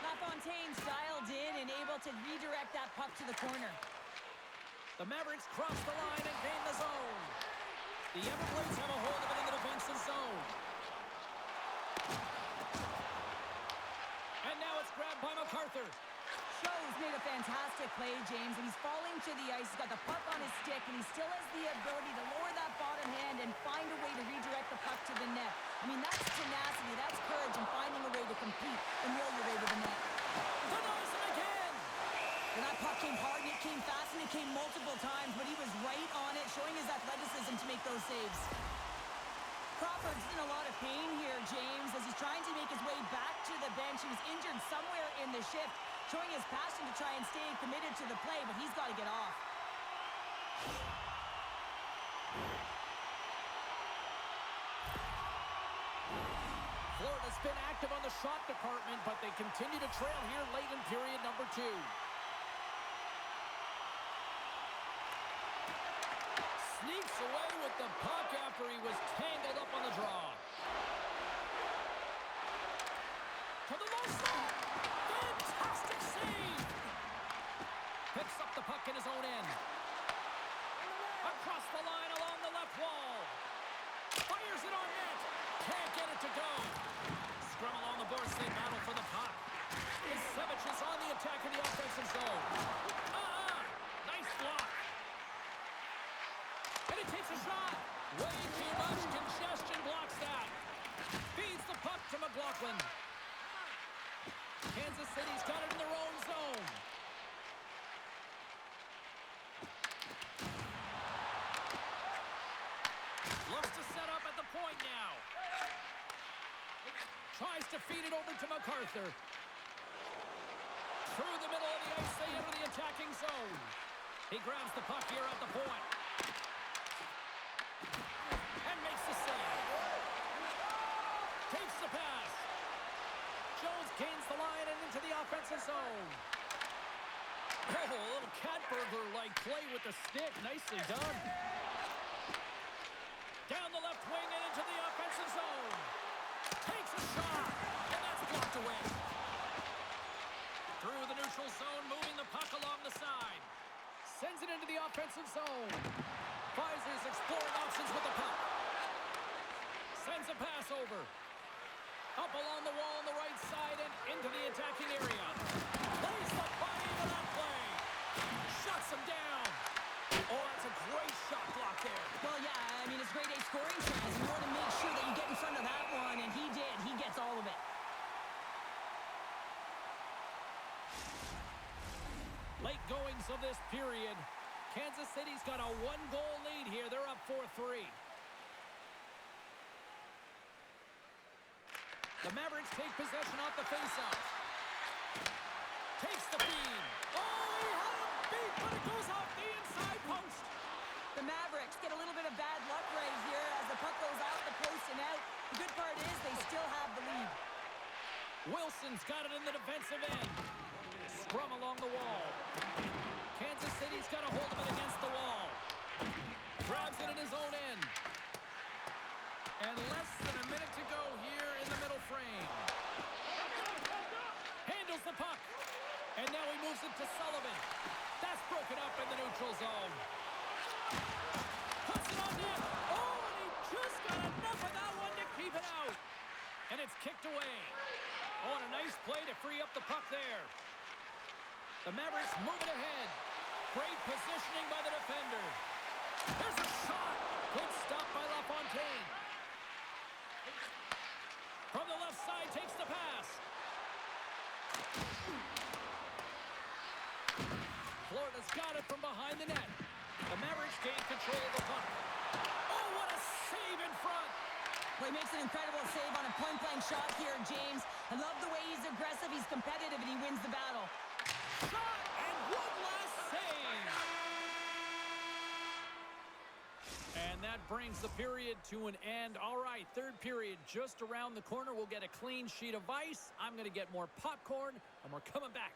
LaFontaine's dialed in and able to redirect that puck to the corner. The Mavericks cross the line and gain the zone. The Everblades have a hold of it in the defensive zone. And now it's grabbed by MacArthur. Show's made a fantastic play, James, and he's falling to the ice. He's got the puck on his stick, and he still has the ability to lower that bottom hand and and find a way to redirect the puck to the net. I mean, that's tenacity, that's courage, and finding a way to compete and reel your way to the net. Denies him again! Well, that puck came hard, and it came fast, and it came multiple times, but he was right on it, showing his athleticism to make those saves. Crawford's in a lot of pain here, James, as he's trying to make his way back to the bench. He was injured somewhere in the shift, showing his passion to try and stay committed to the play, but he's got to get off. Florida's been active on the shot department, but they continue to trail here late in period number 2. Sneaks away with the puck after he was tangled up on the draw. To the low slot. Fantastic save. Picks up the puck in his own end. Across the line along the left wall. Fires it on net. Can't get it to go. Scrum along the boards. They battle for the puck. Isevich is on the attack in the offensive zone. Nice block. And it takes a shot. Way too much congestion blocks that. Feeds the puck to McLaughlin. Kansas City's got it in their own zone. Looks to set up at the point now. Tries to feed it over to MacArthur. Through the middle of the ice, they enter the attacking zone. He grabs the puck here at the point. And makes the save. Takes the pass. Jones gains the line and into the offensive zone. Oh, a little cat burglar-like play with the stick. Nicely done. Down the left wing and into the offensive zone. Takes a shot, and that's blocked away. Through the neutral zone, moving the puck along the side. Sends it into the offensive zone. Pfizer's exploring options with the puck. Sends a pass over. Up along the wall on the right side and into the attacking area. Plays the body into that play. Shuts him down. Oh, that's a great shot block there. Well, yeah, I mean, it's grade A scoring chance. You want to make sure that you get in front of that one, and he did. He gets all of it. Late goings of this period. Kansas City's got a 1-goal lead here. They're up 4-3. The Mavericks take possession off the faceoff. Takes the feed. Oh, he had him beat, but it goes off the inside post. The Mavericks get a little bit of bad luck right here as the puck goes off the post and out. The good part is they still have the lead. Wilson's got it in the defensive end. Scrum along the wall. Kansas City's got a hold of it against the wall. Grabs it in his own end. And less than a minute to go here in the middle frame. Handles the puck. And now he moves it to Sullivan. That's broken up in the neutral zone. Puts it on net. Oh, and he just got enough of that one to keep it out. And it's kicked away. Oh, and a nice play to free up the puck there. The Mavericks move it ahead. Great positioning by the defender. There's a shot. Good stop by LaFontaine. From the left side, takes the pass. Florida's got it from behind the net. The Mavericks gain control of the puck. Oh, what a save in front. Well, he makes an incredible save on a point-blank shot here, James. I love the way he's aggressive, he's competitive, and he wins the battle. Shot and one last save. And that brings the period to an end. All right, third period just around the corner. We'll get a clean sheet of ice. I'm going to get more popcorn, and we're coming back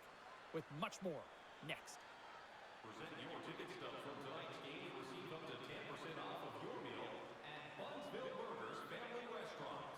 with much more next. Present your ticket stub from tonight's game. Receive up to 10% off of your meal at Bunsville Burgers Family Restaurants.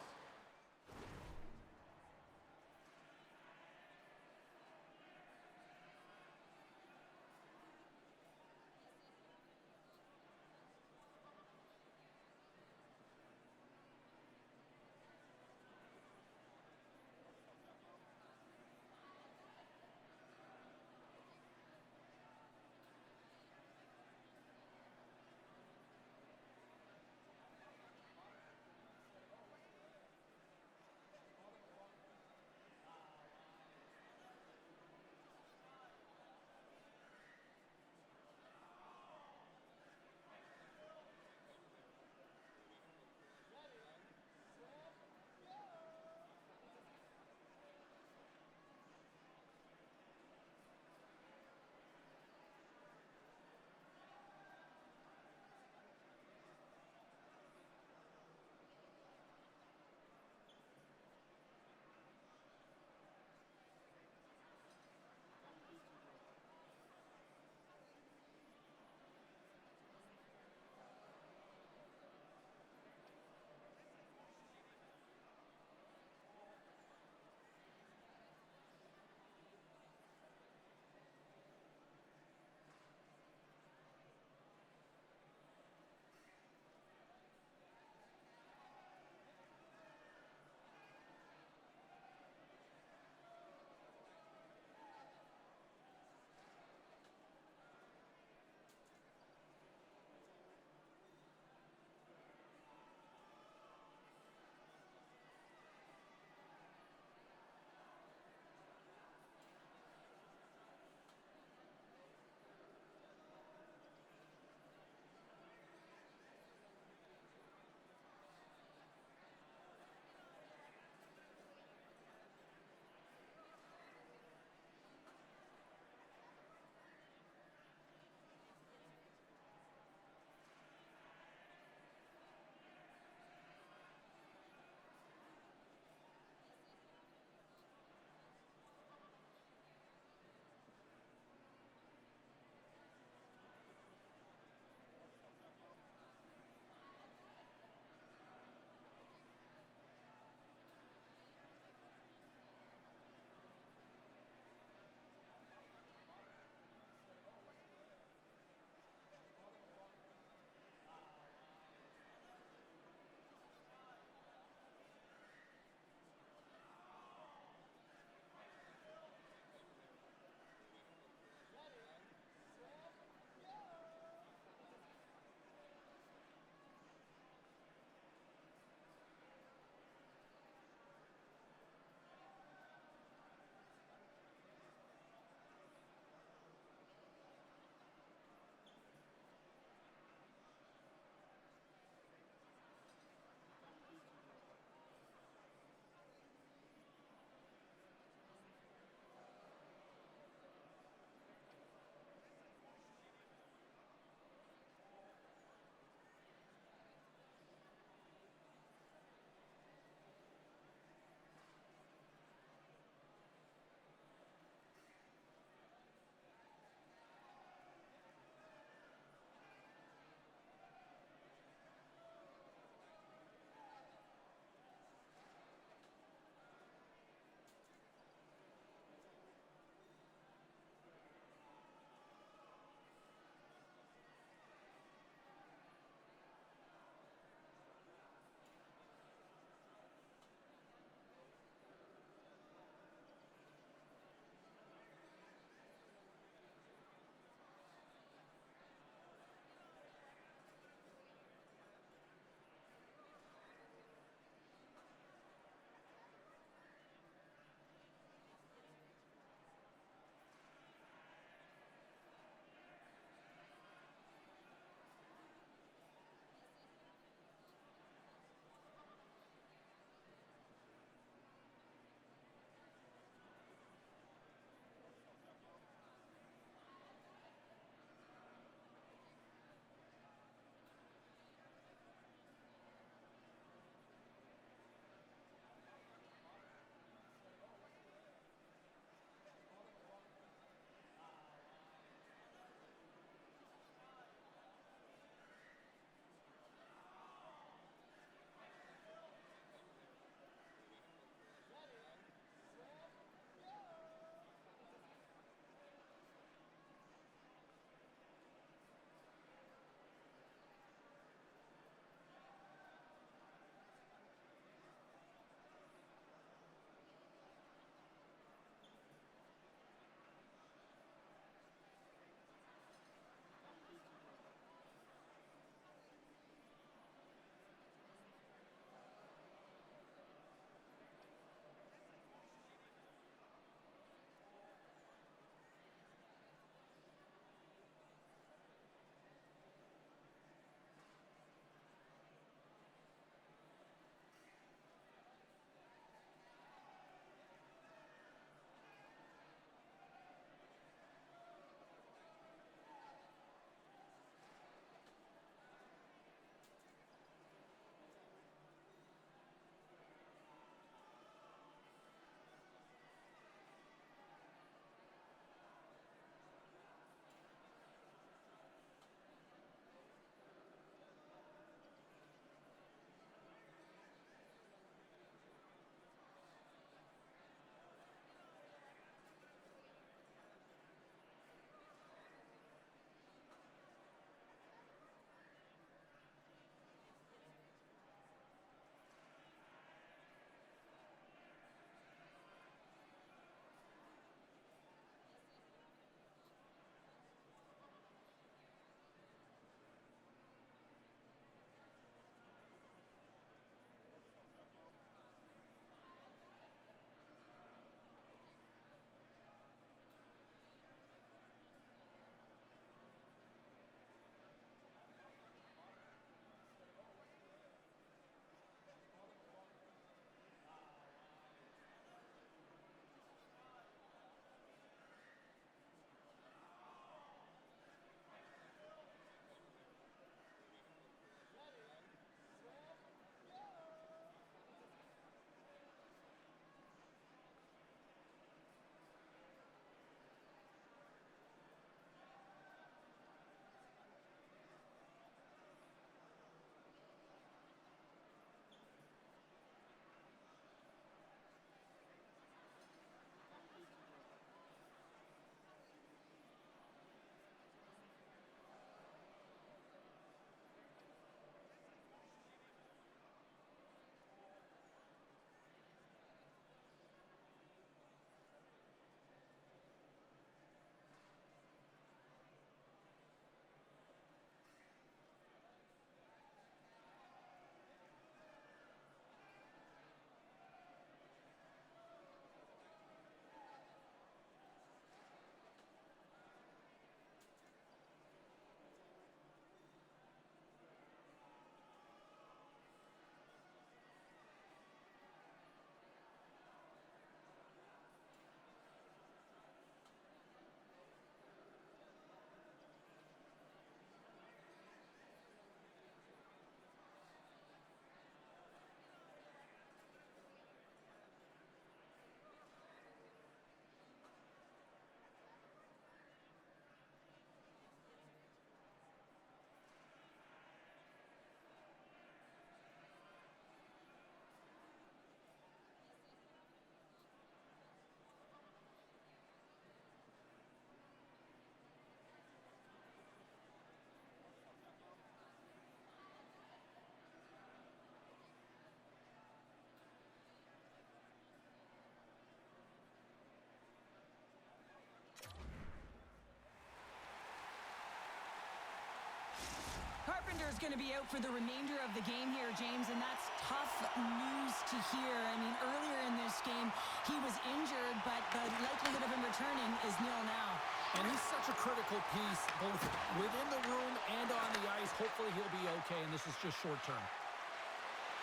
Carpenter is going to be out for the remainder of the game here, James, and that's tough news to hear. I mean, earlier in this game, he was injured, but the likelihood of him returning is nil now. And he's such a critical piece, both within the room and on the ice. Hopefully he'll be okay, and this is just short term.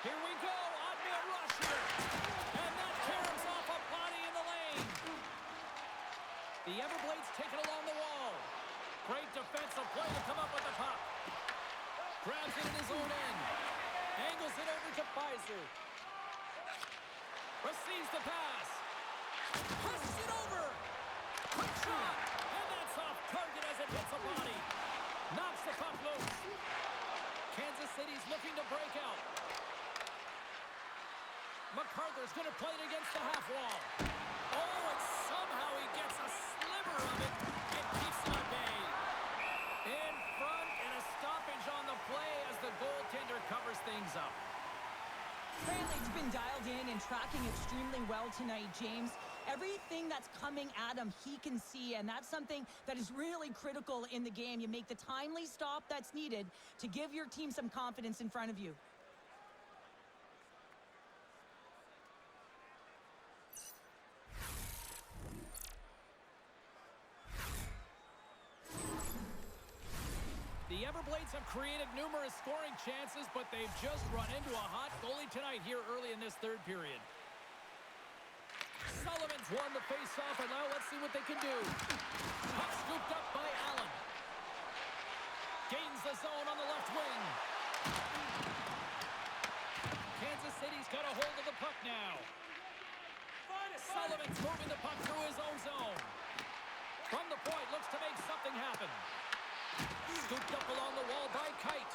Here we go, odd-man rush here. And that caroms off a body in the lane. The Everblades take it along the wall. Great defensive play to come up with the puck. Grabs it in his own end. Angles it over to Pfizer. Receives the pass. Pushes it over. Quick shot. And that's off target as it hits a body. Knocks the puck loose. Kansas City's looking to break out. MacArthur's going to play it against the half wall. Oh, and somehow he gets a sliver of it and keeps it at bay. In front, and a stoppage on the play as the goaltender covers things up. Cranley's been dialed in and tracking extremely well tonight, James. Everything that's coming at him, he can see, and that's something that is really critical in the game. You make the timely stop that's needed to give your team some confidence in front of you. The Everblades have created numerous scoring chances, but they've just run into a hot goalie tonight here early in this third period. Sullivan's won the face-off, and now let's see what they can do. Puck scooped up by Allen. Gains the zone on the left wing. Kansas City's got a hold of the puck now. Sullivan's moving the puck through his own zone. From the point, looks to make something happen. Scooped up along the wall by Kite.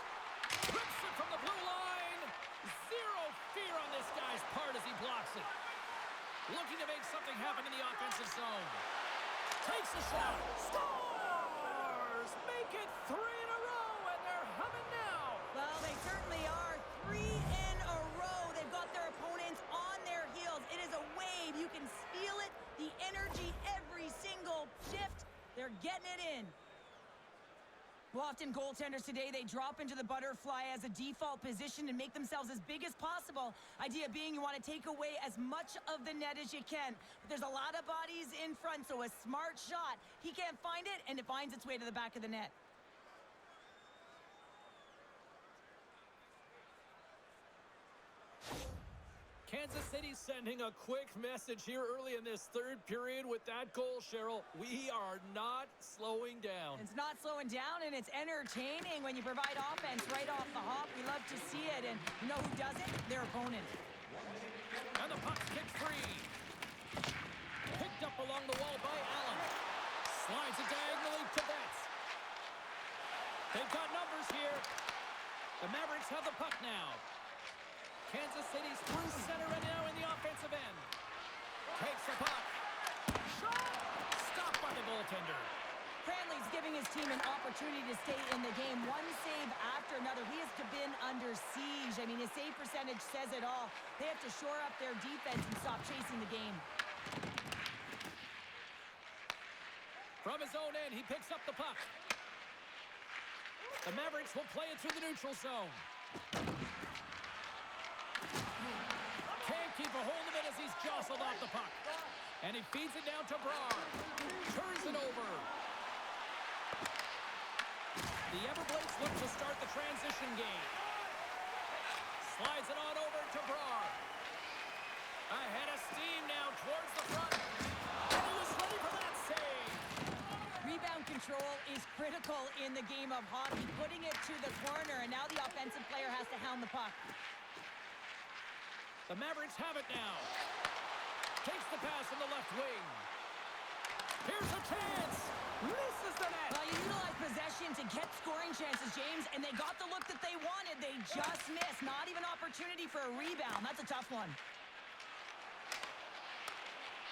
Rips it from the blue line. Zero fear on this guy's part as he blocks it. Looking to make something happen in the offensive zone. Takes a shot. Scores! Make it 3 in a row, and they're humming now. Well, they certainly are. 3 in a row. They've got their opponents on their heels. It is a wave. You can feel it. The energy every single shift. They're getting it in. Well, often goaltenders today, they drop into the butterfly as a default position and make themselves as big as possible. Idea being you want to take away as much of the net as you can. But there's a lot of bodies in front, so a smart shot. He can't find it, and it finds its way to the back of the net. Kansas City sending a quick message here early in this third period with that goal, Cheryl. We are not slowing down. It's not slowing down, and it's entertaining when you provide offense right off the hop. We love to see it, and you know who does it? Their opponent. And the puck's kicked free. Picked up along the wall by Allen. Slides it diagonally to Betts. They've got numbers here. The Mavericks have the puck now. Kansas City's through center and now in the offensive end. Takes the puck. Shot! Stopped by the goaltender. Cranley's giving his team an opportunity to stay in the game. One save after another. He has been under siege. I mean, his save percentage says it all. They have to shore up their defense and stop chasing the game. From his own end, he picks up the puck. The Mavericks will play it through the neutral zone. Can't keep a hold of it as he's jostled off the puck. And he feeds it down to Brar. Turns it over. The Everblades look to start the transition game. Slides it on over to Brar. Ahead of steam now towards the front. And he was ready for that save. Rebound control is critical in the game of hockey. Putting it to the corner, and now the offensive player has to hound the puck. The Mavericks have it now. Takes the pass on the left wing. Here's a chance. Misses the net. Well, you utilize possession to get scoring chances, James, and they got the look that they wanted. They just missed. Not even opportunity for a rebound. That's a tough one.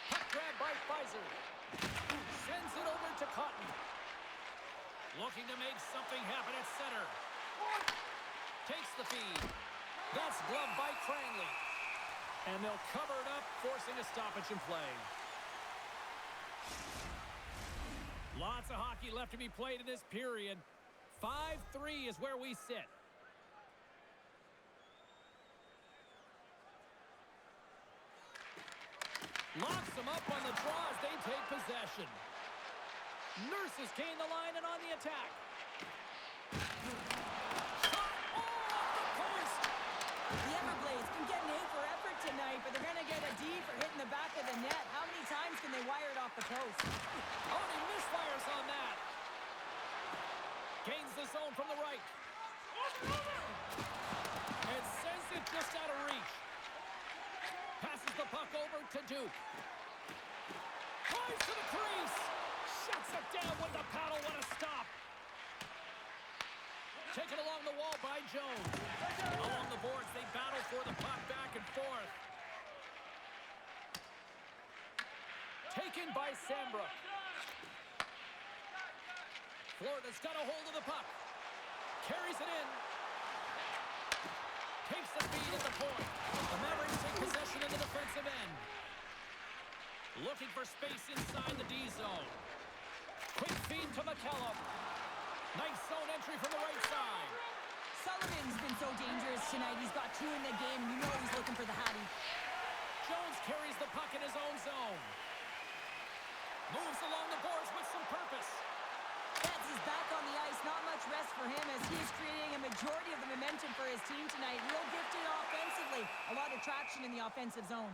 Puck grab by Pfizer. Sends it over to Cotton. Looking to make something happen at center. Takes the feed. That's gloved by Cranley. And they'll cover it up, forcing a stoppage in play. Lots of hockey left to be played in this period. 5-3 is where we sit. Locks them up on the draw as they take possession. Nurses gain the line and on the attack. Shot off the post. The Everblades can get an A for effort tonight, but they're going to get a D for hitting the back of the net. How many times can they wire it off the post? Oh, he misfires on that. Gains the zone from the right. And sends it just out of reach. Passes the puck over to Duke. Drives to the crease. Shuts it down with the paddle. What a stop. Taken along the wall by Jones. Along the boards, they battle for the puck back and forth. Taken by Sambrook. Florida's got a hold of the puck. Carries it in. Takes the feed at the point. The Mavericks take possession in the defensive end. Looking for space inside the D zone. Quick feed to McCallum. Nice zone entry from the right side. Sullivan's been so dangerous tonight. He's got 2 in the game, and you know he's looking for the Hattie. Jones carries the puck in his own zone. Moves along the boards with some purpose. Betts is back on the ice. Not much rest for him as he is creating a majority of the momentum for his team tonight. Real gifted offensively. A lot of traction in the offensive zone.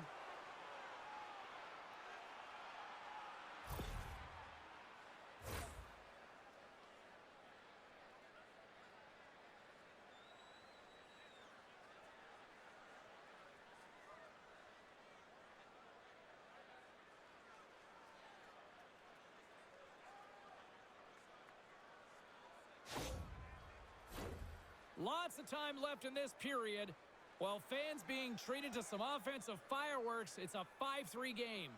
Lots of time left in this period. While fans being treated to some offensive fireworks, it's a 5-3 game.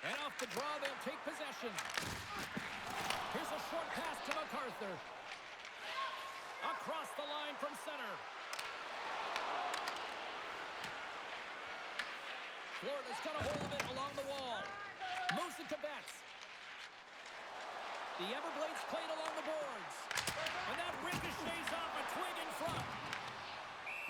And off the draw, they'll take possession. Here's a short pass to MacArthur. Across the line from center. Florida's got a hold of it along the wall. Moves it to Betts. The Everblades played along the boards. And that ricochets off a twig in front.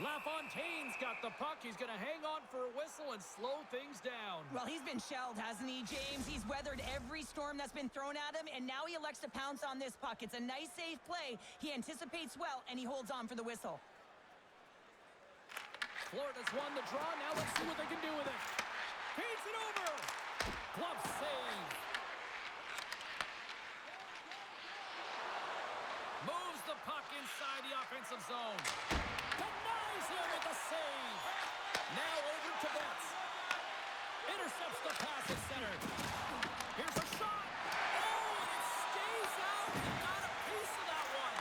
LaFontaine's got the puck. He's going to hang on for a whistle and slow things down. Well, he's been shelled, hasn't he, James? He's weathered every storm that's been thrown at him, and now he elects to pounce on this puck. It's a nice, safe play. He anticipates well, and he holds on for the whistle. Florida's won the draw. Now let's see what they can do with it. Feeds it over. Glove save. Moves the puck inside the offensive zone. Denies him with the save. Now over to Betts. Intercepts the pass at center. Here's a shot. Oh, it stays out. He got a piece of that one.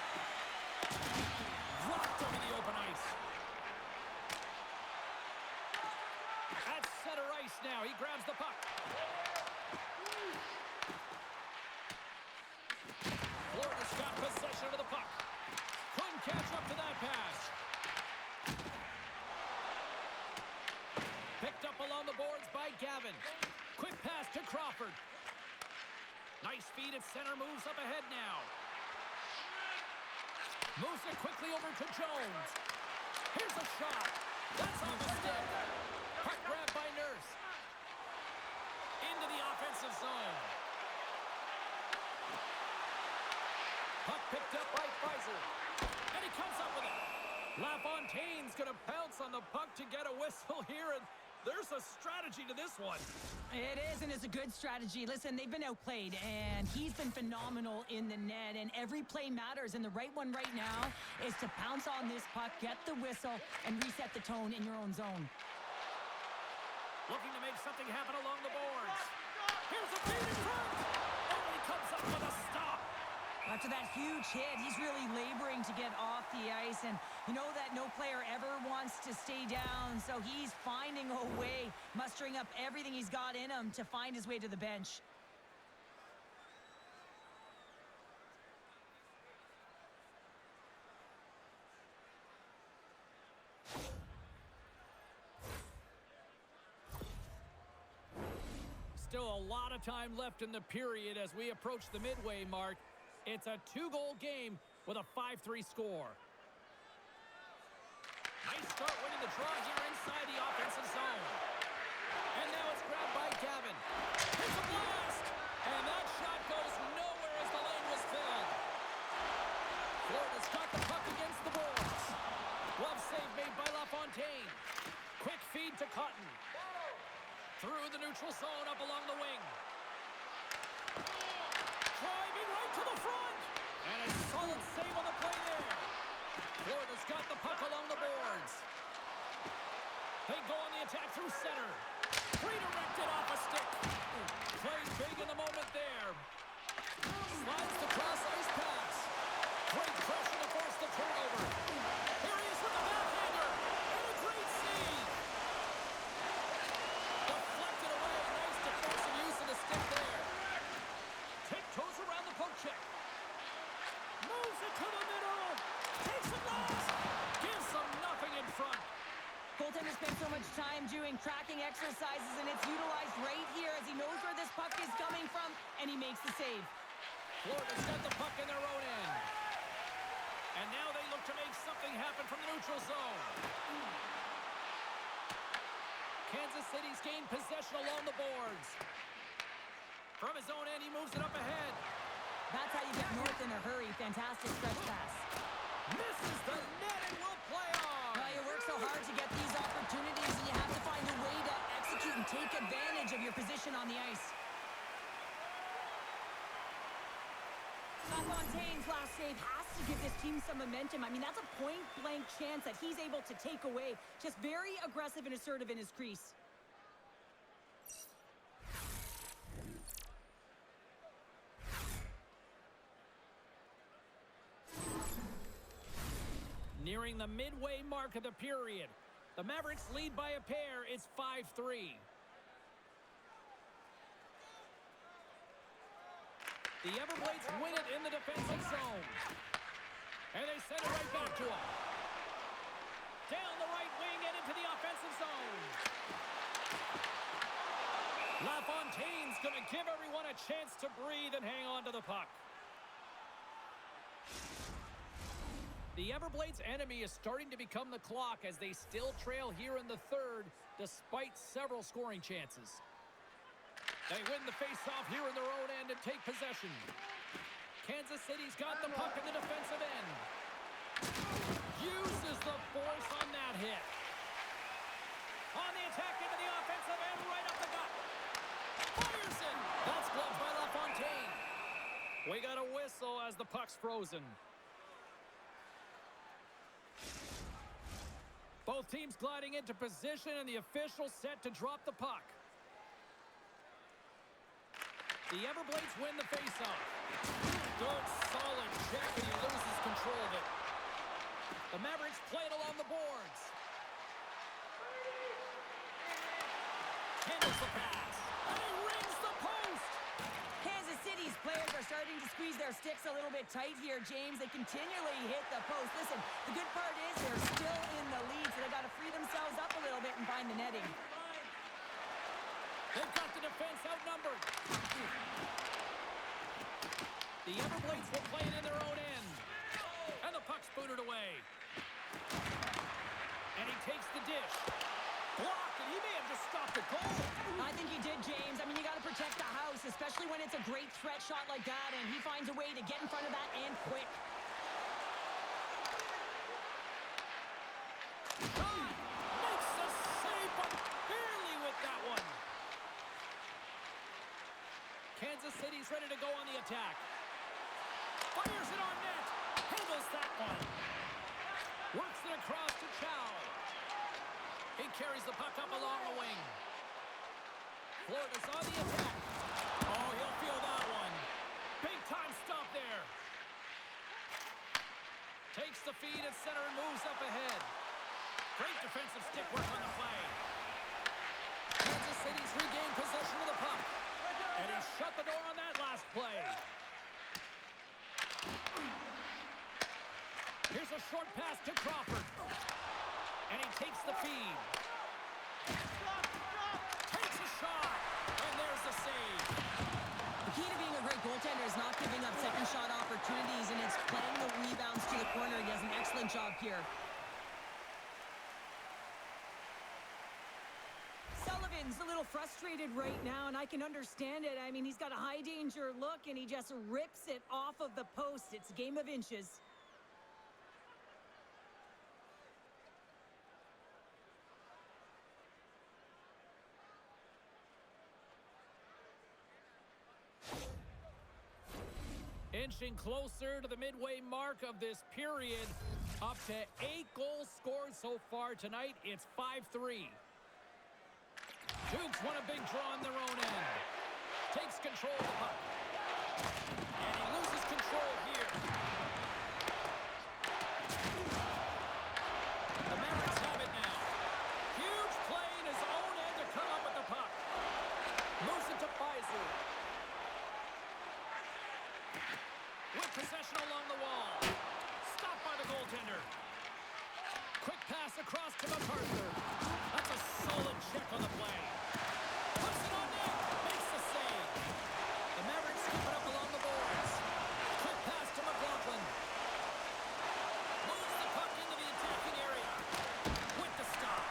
Dropped over the open ice. At center ice now. He grabs the puck. Florida's got possession of the puck. Couldn't catch up to that pass. Picked up along the boards by Gavin. Quick pass to Crawford. Nice feed at center. Moves up ahead now. Moves it quickly over to Jones. Here's a shot. That's on the stick. Puck grabbed by Nurse. Into the offensive zone. Puck picked up by Pfizer. And he comes up with it. LaFontaine's going to pounce on the puck to get a whistle here, and there's a strategy to this one. It is, and it's a good strategy. Listen, they've been outplayed, and he's been phenomenal in the net, and every play matters, and the right one right now is to pounce on this puck, get the whistle, and reset the tone in your own zone. Looking to make something happen along the boards. Here's a feed in front. Oh, he comes up with a stop. After that huge hit, he's really laboring to get off the ice, and you know that no player ever wants to stay down, so he's finding a way, mustering up everything he's got in him to find his way to the bench. Still a lot of time left in the period as we approach the midway mark. It's a 2-goal game with a 5-3 score. Nice start winning the draw here inside the offensive zone. And now it's grabbed by Gavin. Here's a blast! And that shot goes nowhere as the lane was filled. Florida's got the puck against the boards. Glove save made by LaFontaine. Quick feed to Cotton. Through the neutral zone up along the wing. Driving right to the front. And a solid save on the play there. Florida's got the puck along the boards. They go on the attack through center. Redirected off a stick. Plays big in the moment there. Slides the cross-ice pass. Great pressure to force the turnover. Here he is with the backhander. And a great save. Deflected away. Nice defensive use of the stick there. Tiptoes around the poke check. Moves it to the middle. Takes it last. Gives them nothing in front. Goaltender spent so much time doing tracking exercises, and it's utilized right here as he knows where this puck is coming from, and he makes the save. Florida's got the puck in their own end. And now they look to make something happen from the neutral zone. Kansas City's gained possession along the boards. From his own end, he moves it up ahead. That's how you get north in a hurry. Fantastic stretch pass. Misses the net and will play on. Well, you work so hard to get these opportunities, and you have to find a way to execute and take advantage of your position on the ice. LaFontaine's last save has to give this team some momentum. I mean, that's a point-blank chance that he's able to take away. Just very aggressive and assertive in his crease. Nearing the midway mark of the period. The Mavericks lead by a pair. It's 5-3. The Everblades win it in the defensive zone. And they send it right back to him. Down the right wing and into the offensive zone. LaFontaine's going to give everyone a chance to breathe and hang on to the puck. The Everblades' enemy is starting to become the clock as they still trail here in the third despite several scoring chances. They win the face-off here in their own end and take possession. Kansas City's got the puck in the defensive end. Uses the force on that hit. On the attack into the offensive end, right up the gut. Fires it. That's gloved by LaFontaine. We got a whistle as the puck's frozen. Both teams gliding into position, and the official set to drop the puck. The Everblades win the faceoff. Good, solid check, and he loses control of it. The Mavericks play it along the boards. Handles the pass, and he rings the post. Kansas City's players are starting to squeeze their sticks a little bit tight here, James. They continually hit the post. Listen, the good part is they're still in the lead, so they've got to free themselves up a little bit and find the netting. They've got the defense outnumbered. The Everblades will play it in their own end. And the puck's booted away. And he takes the dish. Blocked, and he may have just stopped the goal. I think he did, James. I mean, you got to protect the house, especially when it's a great threat shot like that, and he finds a way to get in front of that and quick. Makes the save, but barely with that one. Kansas City's ready to go on the attack. Fires it on net. Handles that one. Works it across to Chow. He carries the puck up along the wing. Florida's on the attack. Oh, he'll feel that one. Big time stop there. Takes the feed at center and moves up ahead. Great defensive stick work on the play. Kansas City's regained possession of the puck. And he shut the door on that last play. Here's a short pass to Crawford. And he takes the feed. Takes a shot. And there's the save. The key to being a great goaltender is not giving up second shot opportunities, and it's playing the rebounds to the corner. He does an excellent job here. Sullivan's a little frustrated right now, and I can understand it. I mean, he's got a high danger look, and he just rips it off of the post. It's a game of inches. Inching closer to the midway mark of this period. Up to 8 goals scored so far tonight. It's 5-3. Dukes want a big draw on their own end. Takes control of the puck. And he loses control here. The Mavericks have it now. Huge play in his own end to come up with the puck. Moves it to Pfizer. With possession along the wall. Stopped by the goaltender. Quick pass across to MacArthur. That's a solid check on the play. Puts it on net. Makes the save. The Mavericks keep it up along the boards. Quick pass to McLaughlin. Moves the puck into the attacking area. With the stop.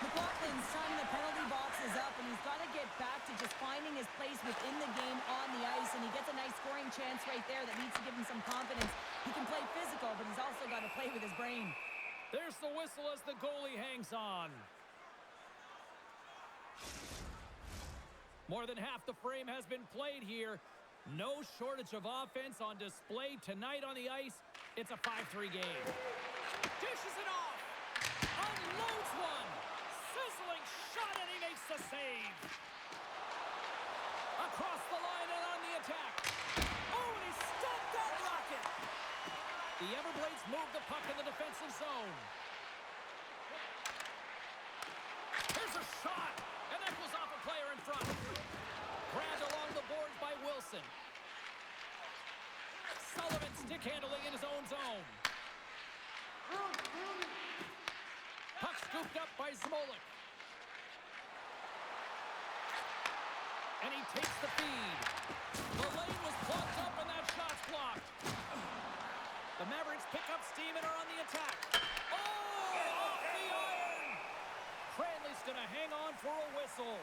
McLaughlin's time in the penalty box is up, and he's got to get back to just finding his place within the game on the ice, and he gets a nice scoring chance right there that needs to give him some confidence. He can play physical, but he's also got to play with his brain. There's the whistle as the goalie hangs on. More than half the frame has been played here. No shortage of offense on display tonight on the ice. It's a 5-3 game. Dishes it off. Unloads one. Sizzling shot, and he makes the save. Across the line and on the attack. Oh, and he stopped that rocket. The Everblades move the puck in the defensive zone. Here's a shot, and that goes off a player in front. Grabbed along the boards by Wilson. Sullivan stick handling in his own zone. Puck scooped up by Smolik. And he takes the feed. The lane was blocked up, and that shot's blocked. The Mavericks pick up steam and are on the attack. Oh, off the iron! Cranley's going to hang on for a whistle.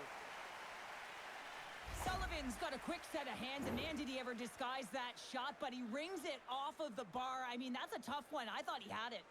Sullivan's got a quick set of hands, and man, did he ever disguise that shot, but he rings it off of the bar. I mean, that's a tough one. I thought he had it.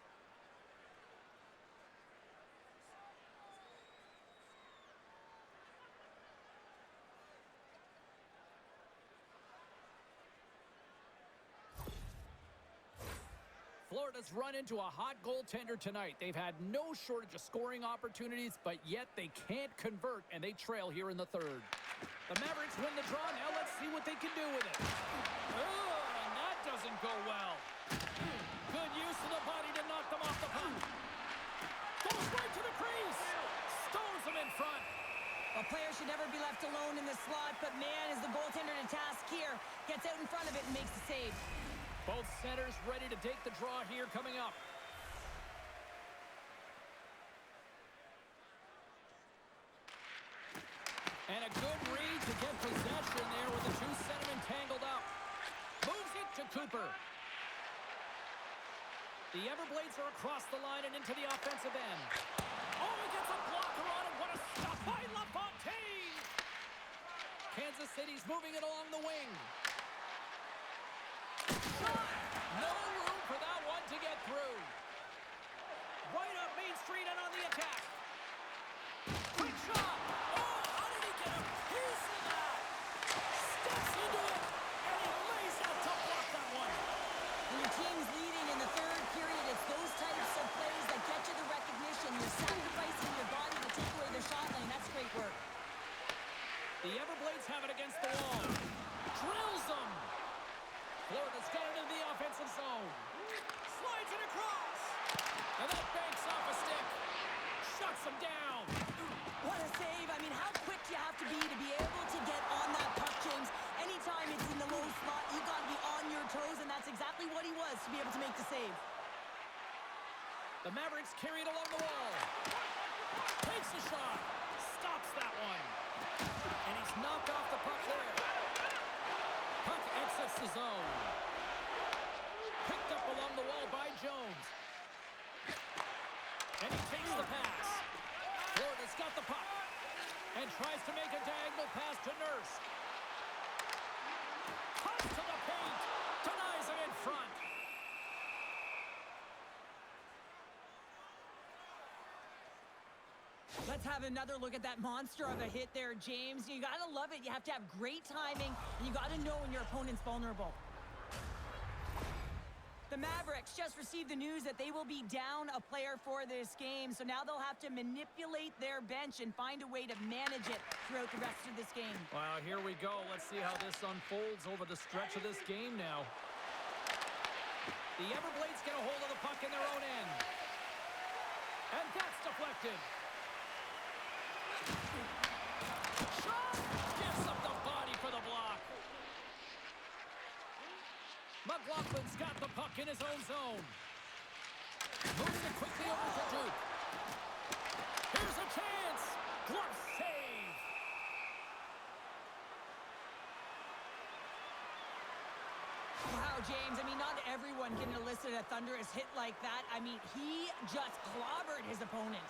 Florida's run into a hot goaltender tonight. They've had no shortage of scoring opportunities, but yet they can't convert, and they trail here in the third. The Mavericks win the draw. Now let's see what they can do with it. Oh, and that doesn't go well. Good use of the body to knock them off the puck. Goes right to the crease. Stones them in front. A player should never be left alone in the slot, but man, is the goaltender to task here. Gets out in front of it and makes the save. Both centers ready to take the draw here coming up. And a good read to get possession there with the two centermen tangled up. Moves it to Cooper. The Everblades are across the line and into the offensive end. Oh, he gets a blocker on him. What a stop by LaFontaine! Kansas City's moving it along the wing. No room for that one to get through. Right up Main Street and on the attack. Quick shot. Oh, how did he get a piece of that? Steps into it, and he lays out to block that one. When your team's leading in the third period, it's those types of plays that get you the recognition. You're sacrificing your body to take away the shot lane. That's great work. The Everblades have it against the wall. Drills them. Florida's got it into the offensive zone. Slides it across. And that banks off a stick. Shuts them down. What a save. I mean, how quick do you have to be able to get on that puck, James? Anytime it's in the low slot, you've got to be on your toes, and that's exactly what he was to be able to make the save. The Mavericks carry it along the wall. Takes a shot. Stops that one. And he's knocked off the puck there. Puck exits the zone. Picked up along the wall by Jones. And he takes the pass. Florida's got the puck. And tries to make a diagonal pass to Nurse. Puck to the paint. Denies him in front. Let's have another look at that monster of a hit there, James. You got to love it. You have to have great timing, and you got to know when your opponent's vulnerable. The Mavericks just received the news that they will be down a player for this game, so now they'll have to manipulate their bench and find a way to manage it throughout the rest of this game. Well, here we go. Let's see how this unfolds over the stretch of this game now. The Everblades get a hold of the puck in their own end. And that's deflected. Shot! Gives up the body for the block. McLaughlin's got the puck in his own zone. Moves it quickly over to Duke. Here's a chance. Glove save. Wow, James, I mean, not everyone can elicit a thunderous hit like that. I mean, he just clobbered his opponent.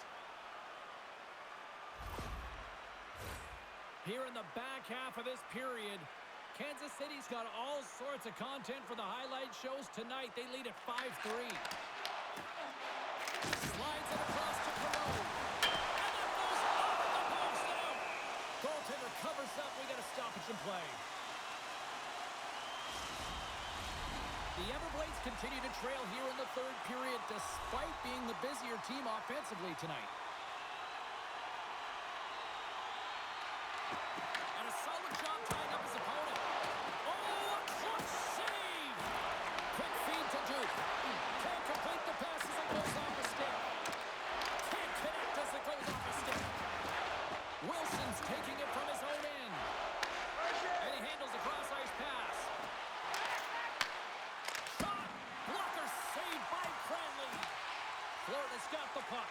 Here in the back half of this period, Kansas City's got all sorts of content for the highlight shows tonight. They lead at 5-3. Slides it across to Perot. And that goes over the post and out. Goaltender covers up. We got a stoppage in play. The Everblades continue to trail here in the third period despite being the busier team offensively tonight. And a solid job tying up his opponent. Oh, a clutch save! Quick feed to Duke. Can't complete the pass as it goes off the stick. Can't connect as it goes off the stick. Wilson's taking it from his own end. And he handles the cross-ice pass. Shot! Blocker saved by Cranley. Florida's got the puck.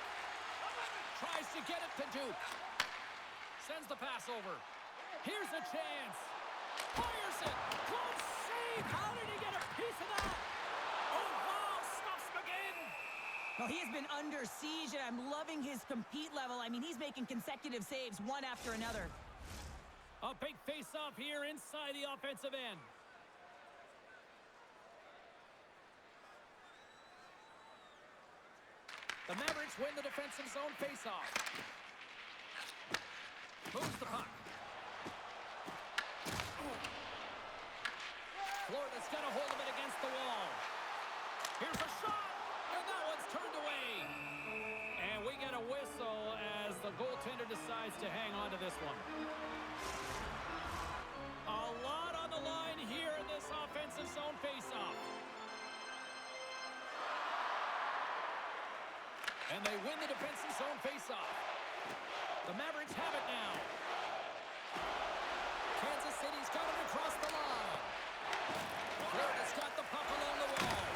Tries to get it to Duke. Sends the pass over. Here's a chance. Fires it. Close save. How did he get a piece of that? Oh, wow. Stops McGinn. Well, he has been under siege, and I'm loving his compete level. I mean, he's making consecutive saves one after another. A big face-off here inside the offensive end. The Mavericks win the defensive zone face-off. Moves the puck. Florida's got a hold of it against the wall. Here's a shot, and that one's turned away. And we get a whistle as the goaltender decides to hang on to this one. A lot on the line here in this offensive zone faceoff. And they win the defensive zone faceoff. The Mavericks have it now. Kansas City's got it across the line. Florida's got the puck along the wall.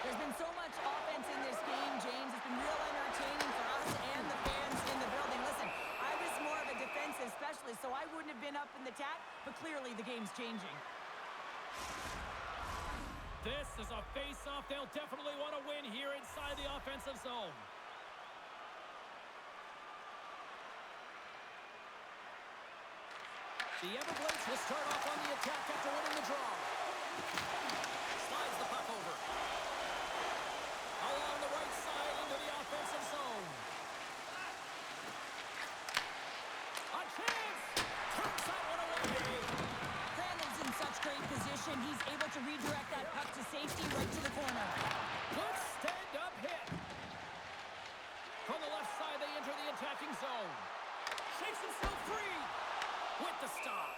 There's been so much offense in this game, James. It's been real entertaining for us and the fans in the building. Listen, I was more of a defensive specialist, so I wouldn't have been up in the tack, but clearly the game's changing. This is a face-off they'll definitely want to win here inside the offensive zone. The Everblades will start off on the attack after winning the draw. Slides the puck over. Along the right side into the offensive zone. A chance! Turns that one away. Crandall's in such great position. He's able to redirect that puck to safety right to the corner. Good stand-up hit. From the left side, they enter the attacking zone. Shakes himself free. With the stop.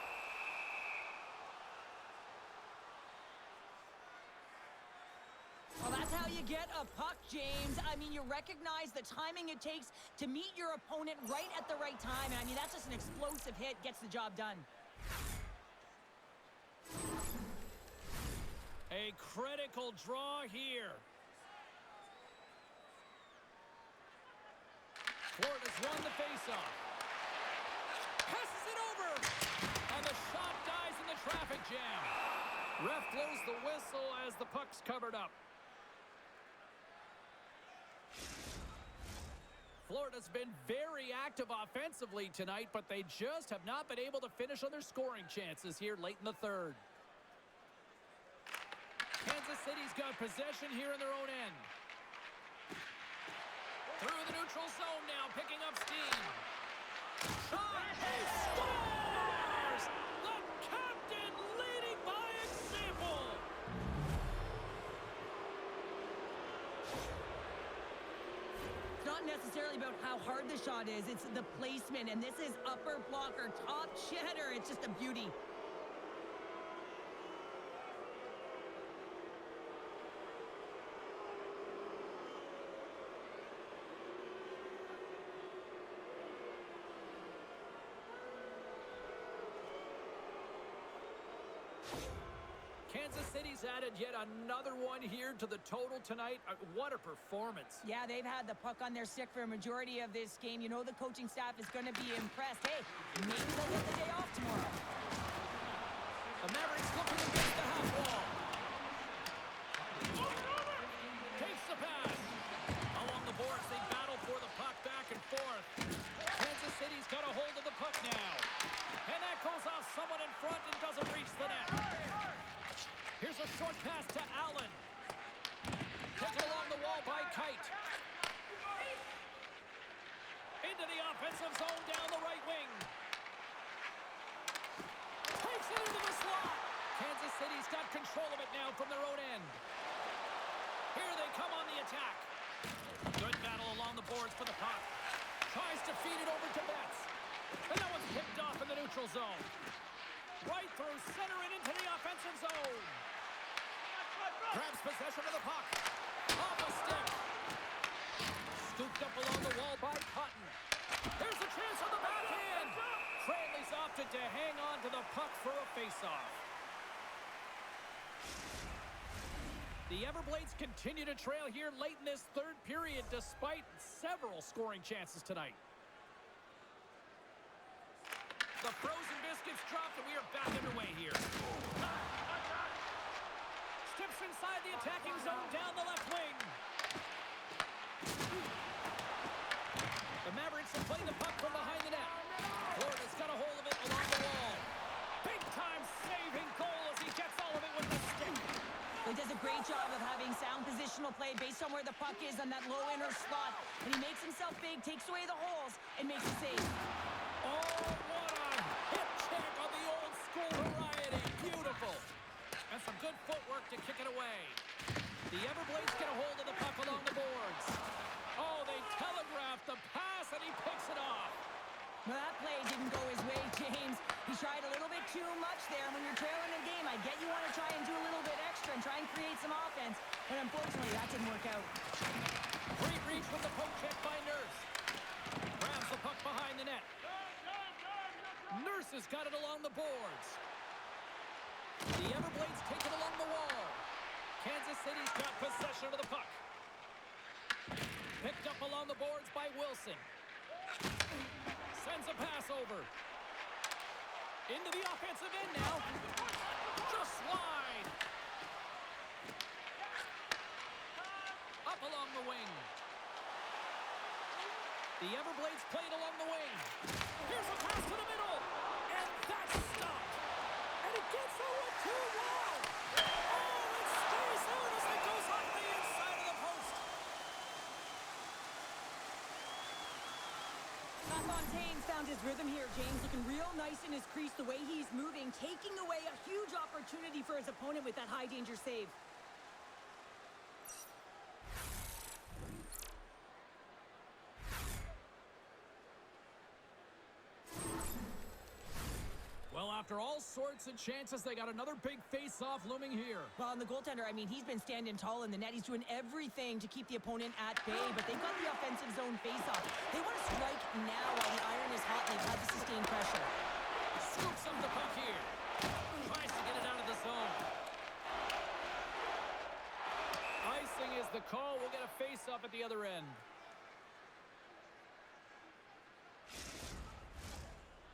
Well, that's how you get a puck, James. I mean, you recognize the timing it takes to meet your opponent right at the right time. And I mean, that's just an explosive hit, gets the job done. A critical draw here. Florida's won the faceoff. Passes it over. And the shot dies in the traffic jam. Ref blows the whistle as the puck's covered up. Florida's been very active offensively tonight, but they just have not been able to finish on their scoring chances here late in the third. Kansas City's got possession here in their own end. Through the neutral zone now, picking up steam. Shot! He scores! The captain leading by example! It's not necessarily about how hard the shot is, it's the placement, and this is upper blocker, top cheddar. It's just a beauty. Kansas City's added yet another one here to the total tonight. What a performance. Yeah, they've had the puck on their stick for a majority of this game. You know the coaching staff is going to be impressed. Hey, maybe they'll get the day off tomorrow. The Mavericks looking against the half wall. Takes the pass. Along the boards, they battle for the puck back and forth. Kansas City's got a hold of the puck now. And that goes off someone in front and doesn't reach the net. Here's a short pass to Allen. Taken along the wall by Kite. Into the offensive zone down the right wing. Takes it into the slot. Kansas City's got control of it now from their own end. Here they come on the attack. Good battle along the boards for the puck. Tries to feed it over to Betts. And that one's picked off in the neutral zone. Right through center and into the offensive zone. Grabs possession of the puck. Off a stick. Scooped up along the wall by Cotton. Here's a chance on the backhand. Tranley's opted to hang on to the puck for a faceoff. The Everblades continue to trail here late in this third period despite several scoring chances tonight. The frozen biscuits dropped and we are back underway here. Steps inside the attacking zone down the left wing. The Mavericks have played the puck from behind the net. Florida's got a hold of it along the wall. Big time saving goal as he gets all of it with the stick. He does a great job of having sound positional play based on where the puck is on that low inner slot. And he makes himself big, takes away the holes, and makes a save. Oh, what a hip check on the old school variety. Beautiful. And some good footwork to kick it away. The Everblades get a hold of the puck along the boards. Oh, they telegraphed the pass, and he picks it off. Well, that play didn't go his way, James. He tried a little bit too much there. When you're trailing a game, I get you want to try and do a little bit extra and try and create some offense. But unfortunately, that didn't work out. Great reach with the poke check by Nurse. Grabs the puck behind the net. Nurse has got it along the boards. The Everblades take it along the wall. Kansas City's got possession of the puck. Picked up along the boards by Wilson. Sends a pass over. Into the offensive end now. Just wide. Up along the wing. The Everblades played along the wing. Here's a pass to the middle. And that's stopped. And it gets over too long. Oh, it stays out as it goes off the inside of the post. LaFontaine's found his rhythm here, James. Looking real nice in his crease, the way he's moving, taking away a huge opportunity for his opponent with that high-danger save. Well, after all sorts of chances, they got another big face-off looming here. Well, and the goaltender, I mean, he's been standing tall in the net. He's doing everything to keep the opponent at bay, but they've got the offensive zone face-off. They want to strike now while the iron is hot, and they've had to sustain pressure. Scoops up the puck here. Tries to get it out of the zone. Icing is the call. We'll get a face-off at the other end.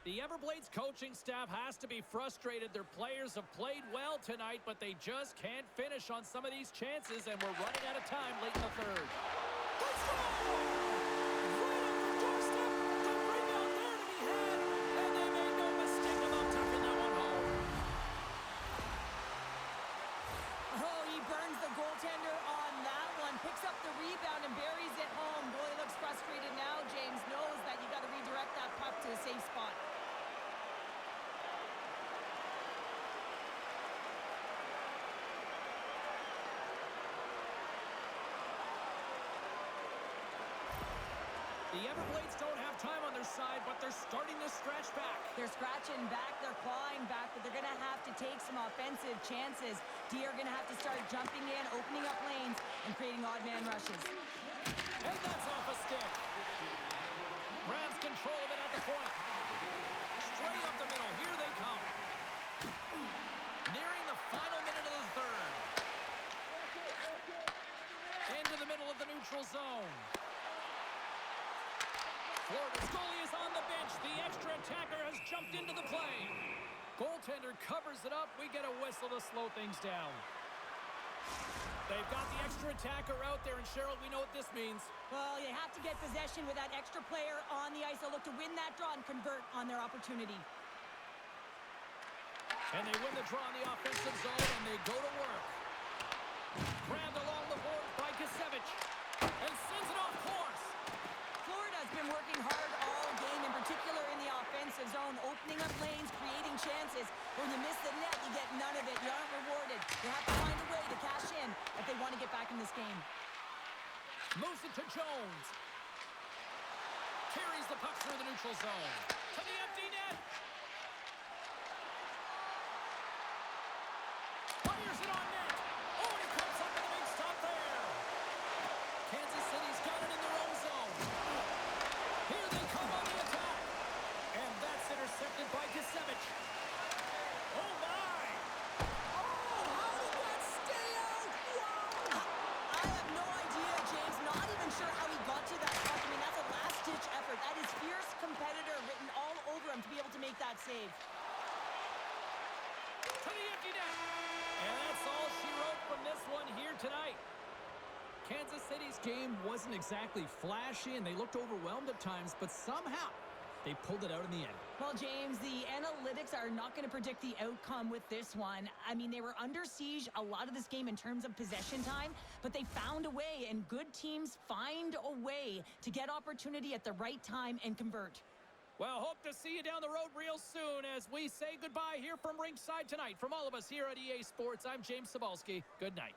The Everblades coaching staff has to be frustrated. Their players have played well tonight, but they just can't finish on some of these chances, and we're running out of time late in the third. Let's go! Right on the doorstep. The rebound there to be had, and they made no mistake about tucking that one home. Oh, he burns the goaltender on that one. Picks up the rebound and buries it home. Boy, he looks frustrated now. James knows that you got to redirect that puck to a safe spot. The Everblades don't have time on their side, but they're starting to stretch back. They're scratching back, they're clawing back, but they're going to have to take some offensive chances. D are going to have to start jumping in, opening up lanes, and creating odd man rushes. And that's off a stick. Grabs control of it at the point. Straight up the middle. Here they come. Nearing the final minute of the third. Into the middle of the neutral zone. Florida's goalie is on the bench. The extra attacker has jumped into the play. Goaltender covers it up. We get a whistle to slow things down. They've got the extra attacker out there, and Cheryl, we know what this means. Well, you have to get possession with that extra player on the ice. They'll look to win that draw and convert on their opportunity. And they win the draw in the offensive zone, and they go to work. Grabbed along the boards by Kasevich. And sends it off course. Florida's been working hard all game, in particular in the offensive zone, opening up lanes, creating chances. When you miss the net, you get none of it. You aren't rewarded. You have to find a way to cash in if they want to get back in this game. Moves it to Jones. Carries the puck through the neutral zone. To the empty net. Fires it on net. Oh, and he comes up with a big stop there. Kansas City's got it in their own zone. Here they come on the attack. And that's intercepted by Kasevich. Oh, my. Oh, how did that stay out? Wow! I have no idea, James. Not even sure how he got to that puck. I mean, that's a last-ditch effort. That is fierce competitor written all over him to be able to make that save. To the empty net. And that's all she wrote from this one here tonight. Kansas City's game wasn't exactly flashy, and they looked overwhelmed at times, but somehow they pulled it out in the end. Well, James, the analytics are not going to predict the outcome with this one. I mean, they were under siege a lot of this game in terms of possession time, but they found a way, and good teams find a way to get opportunity at the right time and convert. Well, hope to see you down the road real soon as we say goodbye here from ringside tonight. From all of us here at EA Sports, I'm James Cebulski. Good night.